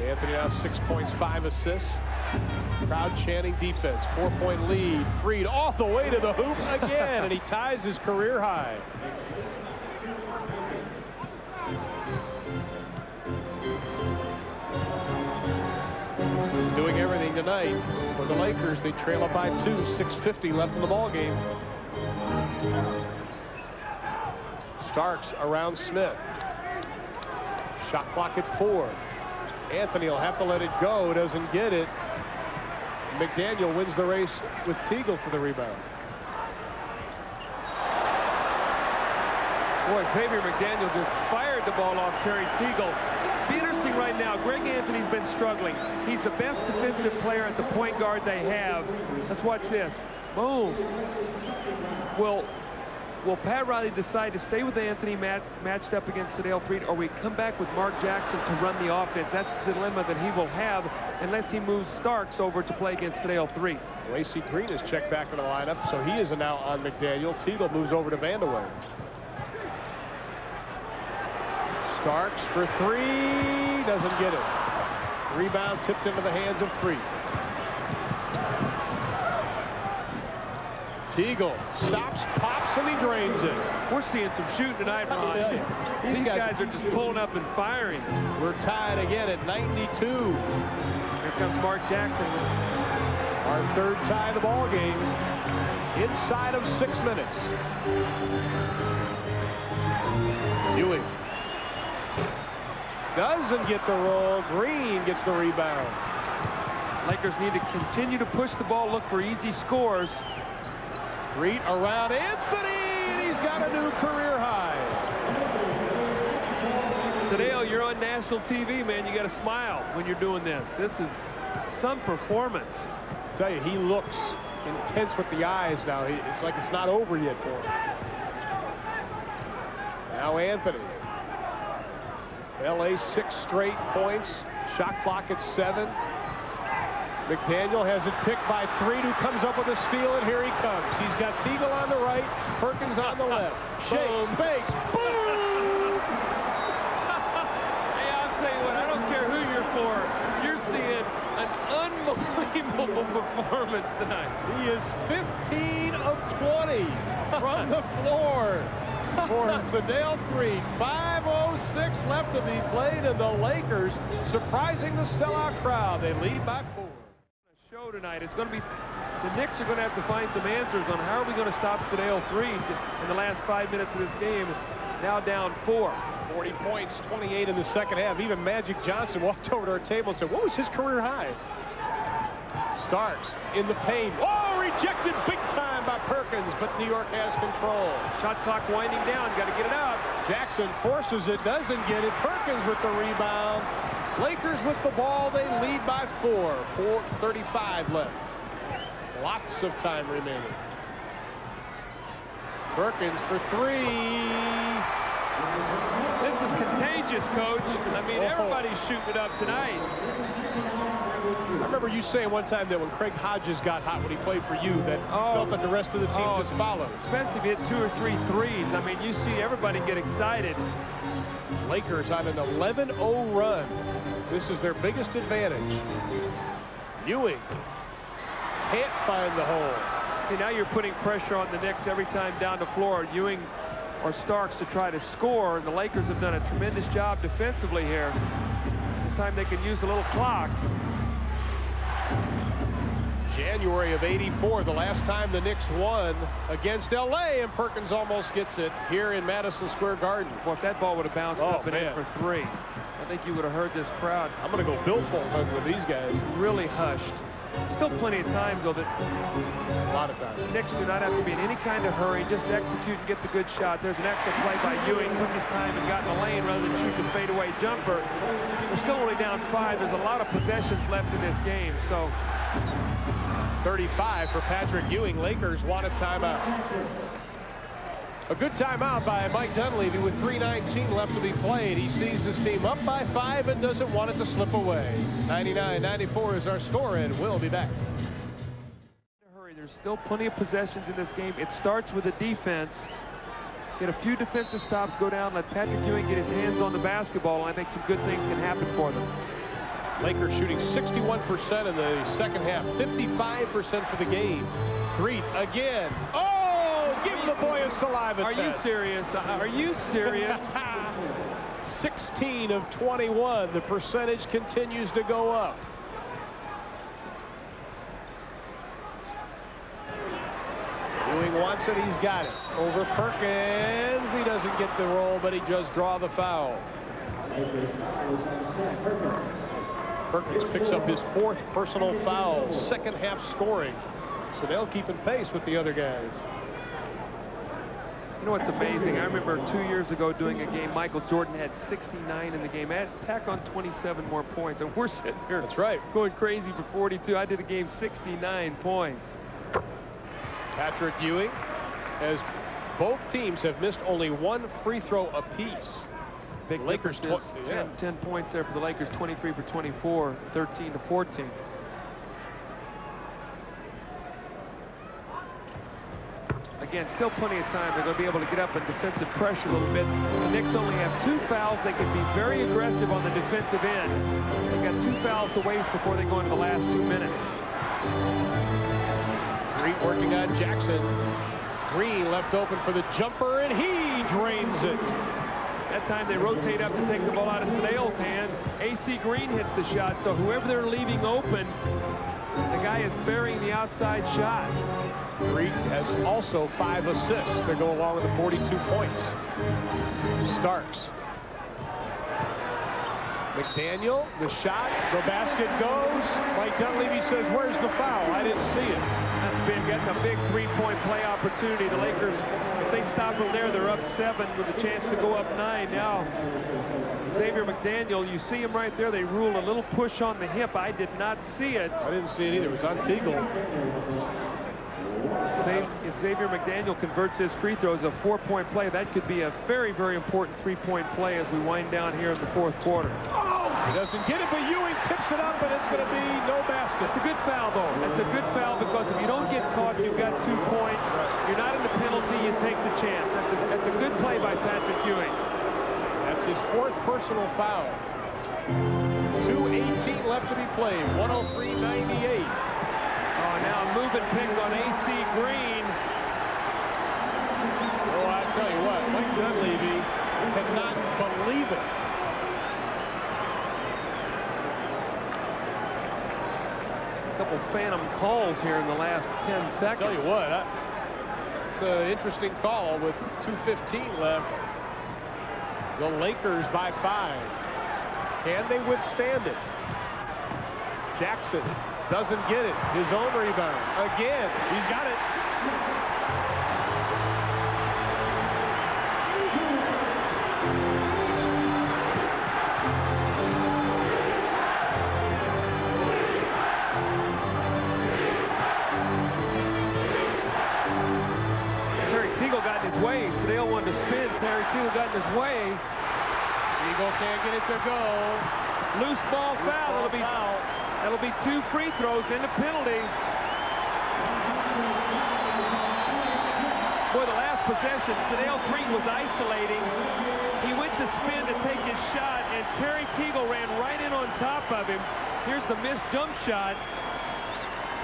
Anthony now 6 points, 5 assists. Crowd chanting defense. 4-point lead. Freed all the way to the hoop again, and he ties his career high. Doing everything tonight for the Lakers. They trail up by 2, 6:50 left in the ball game. Starks around Smith. Shot clock at 4. Anthony will have to let it go. Doesn't get it. McDaniel wins the race with Teagle for the rebound. Boy, Xavier McDaniel just fired the ball off Terry Teagle. Be interesting right now. Greg Anthony's been struggling. He's the best defensive player at the point guard they have. Let's watch this. Boom. Will Pat Riley decide to stay with Anthony matched up against Sedale Threet, or we come back with Mark Jackson to run the offense? That's the dilemma that he will have unless he moves Starks over to play against Sedale Threet. Lacey Green is checked back in the lineup, so he is now on McDaniel. Teagle moves over to Vandaway. Starks for 3, doesn't get it. Rebound tipped into the hands of Threet. Teagle stops, pops, and he drains it. We're seeing some shooting tonight, Ron. These guys are just pulling up and firing. We're tied again at 92. Here comes Mark Jackson. Our 3rd tie of the ball game inside of 6 minutes. Ewing doesn't get the roll. Green gets the rebound. Lakers need to continue to push the ball, look for easy scores. Threet around Anthony, and he's got a new career high. Sedale, you're on national TV, man. You got to smile when you're doing this. This is some performance. I tell you, he looks intense with the eyes now. It's like it's not over yet for him. Now Anthony. LA 6 straight points. Shot clock at 7. McDaniel has it picked by Threet, who comes up with a steal, and here he comes. He's got Teagle on the right, Perkins on the left. Shake, fakes, boom! Hey, I'll tell you what, I floor. You're seeing an unbelievable performance tonight. He is 15 of 20 from the floor for Sedale Threet. 5:06 left to be played, and the Lakers surprising the sellout crowd. They lead by 4. Show tonight. It's going to be the Knicks are going to have to find some answers on how are we going to stop Sedale Threet in the last 5 minutes of this game. Now down 4. 40 points, 28 in the second half. Even Magic Johnson walked over to our table and said, what was his career high? Starks in the paint. Oh, rejected big time by Perkins, but New York has control. Shot clock winding down. Got to get it out. Jackson forces it, doesn't get it. Perkins with the rebound. Lakers with the ball. They lead by 4. 4:35 left. Lots of time remaining. Perkins for 3. This is contagious, Coach. I mean, everybody's shooting it up tonight. I remember you saying one time that when Craig Hodges got hot when he played for you, that you felt that the rest of the team just followed. Especially if you hit 2 or 3 threes. I mean, you see everybody get excited. Lakers on an 11-0 run. This is their biggest advantage. Ewing can't find the hole. See, now you're putting pressure on the Knicks every time down the floor. Ewing or Starks to try to score. The Lakers have done a tremendous job defensively here. This time they can use a little clock. January of '84, the last time the Knicks won against LA, and Perkins almost gets it here in Madison Square Garden. Well, if that ball would have bounced up and in for 3, I think you would have heard this crowd. I'm going to go billfold hug with these guys. Really hushed. Still plenty of time, though, that a lot of time. The Knicks do not have to be in any kind of hurry. Just execute and get the good shot. There's an excellent play by Ewing. Took his time and got in the lane rather than shoot the fadeaway jumper. We're still only down 5. There's a lot of possessions left in this game. So 35 for Patrick Ewing. Lakers want a timeout. A good timeout by Mike Dunleavy with 3:19 left to be played. He sees his team up by 5 and doesn't want it to slip away. 99-94 is our score, and we'll be back. There's still plenty of possessions in this game. It starts with the defense. Get a few defensive stops, go down, let Patrick Ewing get his hands on the basketball, and I think some good things can happen for them. Lakers shooting 61% in the second half, 55% for the game. Threet again. Oh, give the boy a saliva test. Are you serious? Are you serious? 16 of 21. The percentage continues to go up. Ewing wants it. He's got it. Over Perkins. He doesn't get the roll, but he does draw the foul. Perkins picks up his 4th personal foul. Second half scoring. So they'll keep in pace with the other guys. You know what's amazing? I remember 2 years ago doing a game. Michael Jordan had 69 in the game. Tack on 27 more points, and we're sitting here. That's right. Going crazy for 42. I did a game 69 points. Patrick Ewing, as both teams have missed only 1 free throw apiece. Big Lakers 10 points there for the Lakers. 23 for 24, 13 to 14. Again, still plenty of time. They're going to be able to get up and defensive pressure a little bit. The Knicks only have 2 fouls. They can be very aggressive on the defensive end. They've got 2 fouls to waste before they go into the last 2 minutes. Green working on Jackson. Green left open for the jumper, and he drains it. That time they rotate up to take the ball out of Sedale's hand. AC Green hits the shot, so whoever they're leaving open, the guy is burying the outside shots. Green has also 5 assists to go along with the 42 points. Starks. McDaniel, the shot, the basket goes. Mike Dunleavy says, where's the foul? I didn't see it. That's big. That's a big 3-point play opportunity. The Lakers, if they stop them there, they're up 7 with a chance to go up 9. Now, Xavier McDaniel, you see him right there. They rule a little push on the hip. I did not see it. I didn't see it either. It was on Teagle. If Xavier McDaniel converts his free throws, a 4-point play, that could be a very, very important 3-point play as we wind down here in the 4th quarter. Oh! He doesn't get it, but Ewing tips it up, and it's going to be no basket. It's a good foul, though. It's a good foul because if you don't get caught, you've got 2 points. You're not in the penalty, you take the chance. That's a good play by Patrick Ewing. That's his 4th personal foul. 2:18 left to be played. 103-98. Oh, now a moving pick on AC Green. Oh, I tell you what, Mike Dunleavy cannot believe it. A couple phantom calls here in the last 10 seconds. Tell you what, it's an interesting call with 2:15 left. The Lakers by 5. Can they withstand it? Jackson doesn't get it. His own rebound. Again, he's got it. Got in his way. Sadale wanted to spin. Terry Teagle got in his way. Eagle can't get it to go. Loose ball foul. That'll be 2 free throws and a penalty. Boy, the last possession, Sadale Green was isolating. He went to spin to take his shot, and Terry Teagle ran right in on top of him. Here's the missed jump shot.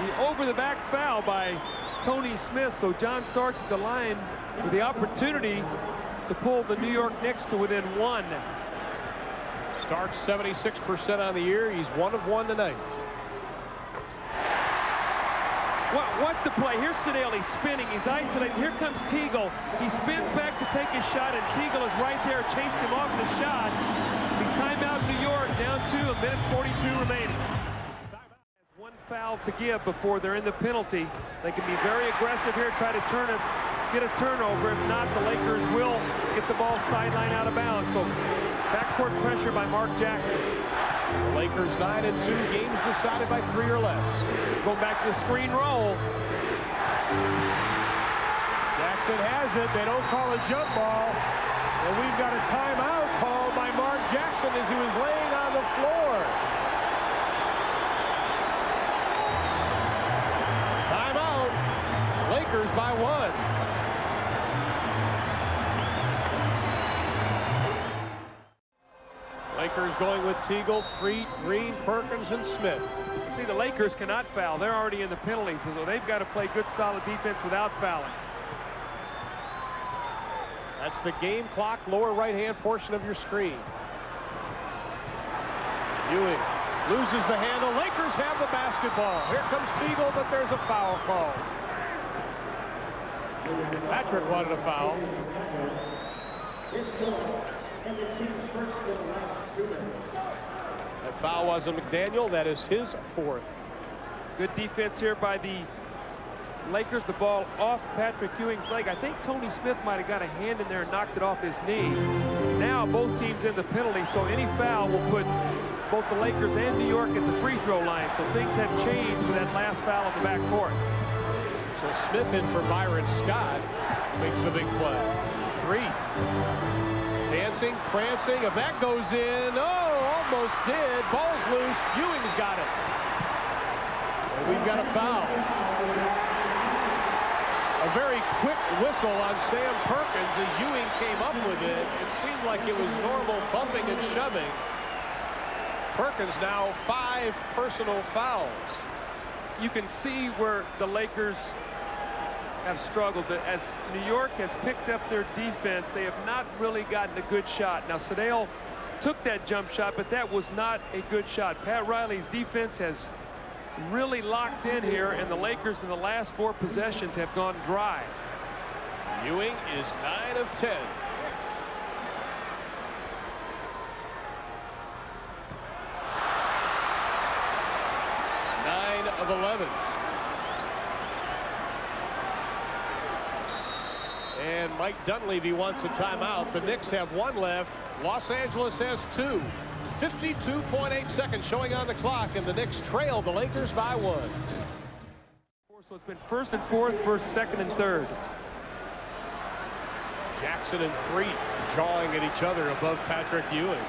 The over-the-back foul by Tony Smith. So John Starks at the line with the opportunity to pull the New York Knicks to within 1. Starks 76% on the year. He's 1 of 1 tonight. Well, watch the play. Here's Sadale. He's spinning. He's isolating. Here comes Teagle. He spins back to take his shot, and Teagle is right there, chased him off the shot. The timeout New York, down 2, 1:42 remaining. One foul to give before they're in the penalty. They can be very aggressive here, try to get a turnover. If not, the Lakers will get the ball sideline out of bounds. So backcourt pressure by Mark Jackson. The Lakers 9-2, games decided by 3 or less. Going back to the screen roll. Jackson has it. They don't call a jump ball. And we've got a timeout called by Mark Jackson as he was laying on the floor. Timeout. Lakers by 1. Lakers going with Teagle, Freet, Green, Perkins, and Smith. See, the Lakers cannot foul. They're already in the penalty, so they've got to play good, solid defense without fouling. That's the game clock, lower right-hand portion of your screen. Ewing loses the handle. Lakers have the basketball. Here comes Teagle, but there's a foul call. Patrick wanted a foul. That foul was on McDaniel. That is his 4th. Good defense here by the Lakers. The ball off Patrick Ewing's leg. I think Tony Smith might have got a hand in there and knocked it off his knee. Now both teams in the penalty, so any foul will put both the Lakers and New York at the free throw line. So things have changed for that last foul in the backcourt. So Smith in for Byron Scott makes a big play. 3. Dancing, prancing, if that goes in, oh, almost did. Ball's loose, Ewing's got it. And we've got a foul. A very quick whistle on Sam Perkins as Ewing came up with it. It seemed like it was normal bumping and shoving. Perkins now 5 personal fouls. You can see where the Lakers have struggled. As New York has picked up their defense, they have not really gotten a good shot. Now, Sadale took that jump shot, but that was not a good shot. Pat Riley's defense has really locked in here, and the Lakers in the last 4 possessions have gone dry. Ewing is 9 of 10. 9 of 11. And Mike Dunleavy wants a timeout. The Knicks have 1 left. Los Angeles has 2. 52.8 seconds showing on the clock, and the Knicks trail the Lakers by 1. So it's been 1st and 4th, 1st, 2nd, and 3rd. Jackson and Freet jawing at each other above Patrick Ewing.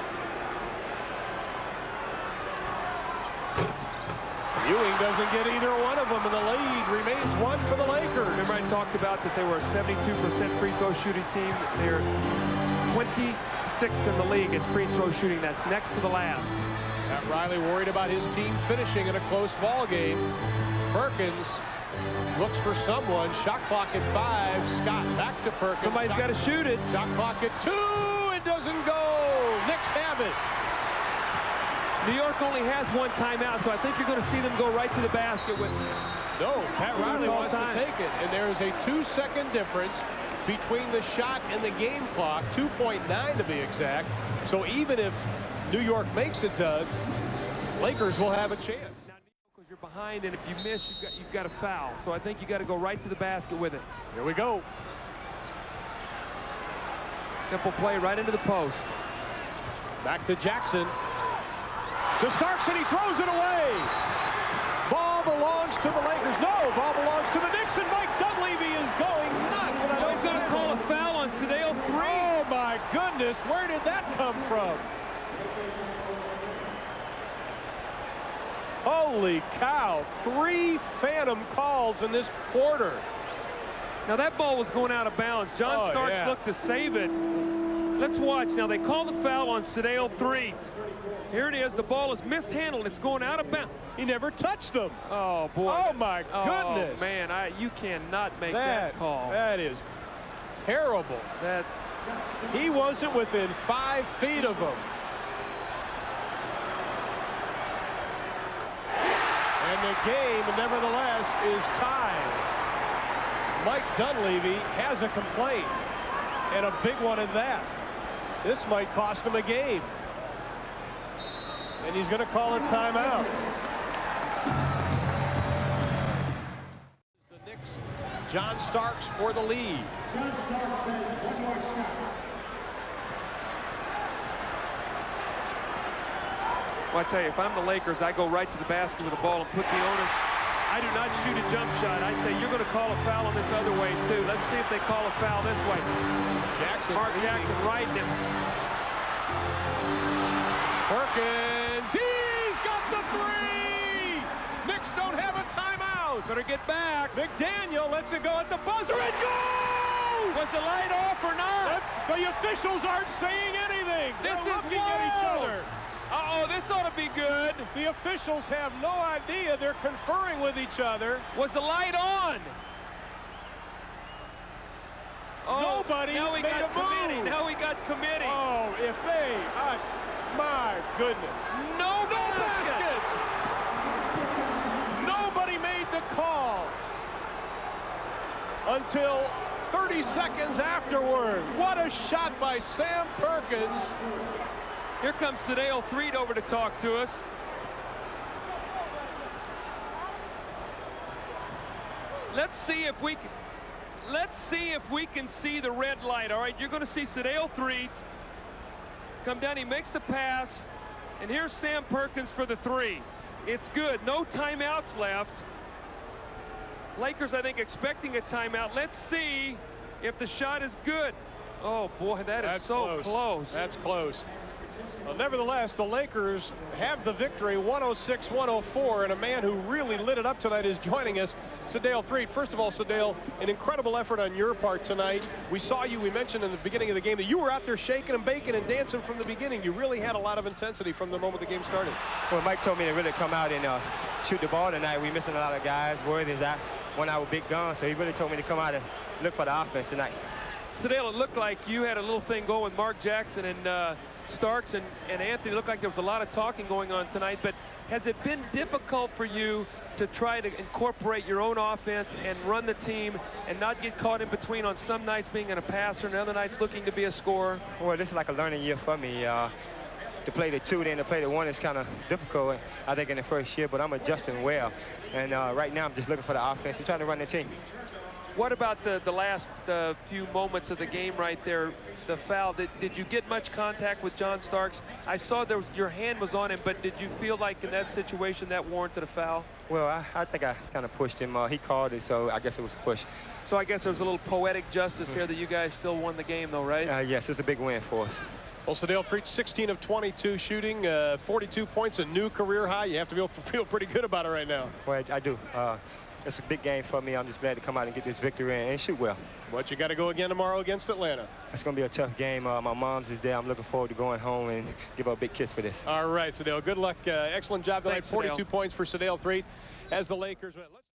Ewing doesn't get either one of them, and the lead remains 1 for the Lakers. Remember I talked about that they were a 72% free throw shooting team. They're 26th in the league at free throw shooting. That's next to the last. Pat Riley worried about his team finishing in a close ball game. Perkins looks for someone. Shot clock at 5. Scott back to Perkins. Somebody's got to shoot it. Shot clock at 2. It doesn't go. Knicks have it. New York only has one timeout, so I think you're going to see them go right to the basket with. No, Pat Riley wants to take it, and there is a 2-second difference between the shot and the game clock, 2.9 to be exact. So even if New York makes it, Doug, Lakers will have a chance. Now, because you're behind, and if you miss, you've got a foul. So I think you got to go right to the basket with it. Here we go. Simple play right into the post. Back to Jackson. To Starks, and he throws it away. Ball belongs to the Lakers. No, ball belongs to the Knicks, and Mike Dunleavy is going nuts. And He's going to call a foul on Sadale 3. Oh, my goodness. Where did that come from? Holy cow. 3 phantom calls in this quarter. Now, that ball was going out of bounds. John Starks looked to save it. Let's watch. Now, they call the foul on Sadale 3. Here it is. The ball is mishandled. It's going out of bounds. He never touched him. Oh, boy. Oh, my goodness. Oh, man. You cannot make that call. That is terrible. He wasn't within 5 feet of him. And the game, nevertheless, is tied. Mike Dunleavy has a complaint, and a big one at that. This might cost him a game. And he's going to call a timeout. The Knicks, John Starks for the lead. John Starks has one more shot. Well, I tell you, if I'm the Lakers, I go right to the basket with the ball and put the onus. I do not shoot a jump shot. I say you're going to call a foul on this other way, too. Let's see if they call a foul this way. Mark Jackson riding him. Perkins, he's got the 3! Knicks don't have a timeout. Better get back. McDaniel lets it go at the buzzer. It goes! Was the light off or not? The officials aren't saying anything. They're looking at each other. Uh-oh, this ought to be good. The officials have no idea. They're conferring with each other. Was the light on? Oh, nobody now we made got a committee. move. Now we got committee. Oh, if they, my goodness. No basket. Nobody made the call until 30 seconds afterward. What a shot by Sam Perkins. Here comes Sadale 3 over to talk to us. Let's see if we can see the red light. All right, you're going to see Sadale 3 come down. He makes the pass, and here's Sam Perkins for the 3. It's good. No timeouts left. Lakers, I think, expecting a timeout. Let's see if the shot is good. Oh boy, that's so close. That's close. Well, nevertheless, the Lakers have the victory, 106-104, and a man who really lit it up tonight is joining us, Sadale 3. First of all, Sadale, an incredible effort on your part tonight. We saw you, we mentioned in the beginning of the game that you were out there shaking and baking and dancing from the beginning. You really had a lot of intensity from the moment the game started. Well, Mike told me to really come out and shoot the ball tonight. We're missing a lot of guys. Worthy's out, one our big gun, so he really told me to come out and look for the offense tonight. Sadale, it looked like you had a little thing going with Mark Jackson and Starks and Anthony. It looked like there was a lot of talking going on tonight, but has it been difficult for you to try to incorporate your own offense and run the team and not get caught in between on some nights being a passer and other nights looking to be a scorer? Well, this is like a learning year for me. To play the 2, then to play the 1 is kind of difficult, I think, in the first year, but I'm adjusting well. And right now, I'm just looking for the offense and trying to run the team. What about the last few moments of the game right there, the foul? Did you get much contact with John Starks? I saw your hand was on him, but did you feel like in that situation that warranted a foul? Well, I think I kind of pushed him. He called it, so I guess it was a push. So I guess there was a little poetic justice here that you guys still won the game, though, right? Yes, it's a big win for us. Well, Sadale 3, 16 of 22 shooting, 42 points, a new career high. You have to feel pretty good about it right now. Well, I do. it's a big game for me. I'm just glad to come out and get this victory and shoot well. But you got to go again tomorrow against Atlanta. It's going to be a tough game. My mom's is there. I'm looking forward to going home and give her a big kiss for this. All right, Sadale, good luck. Excellent job tonight. Thanks, 42 Sadale. points for Sadale Threet as the Lakers.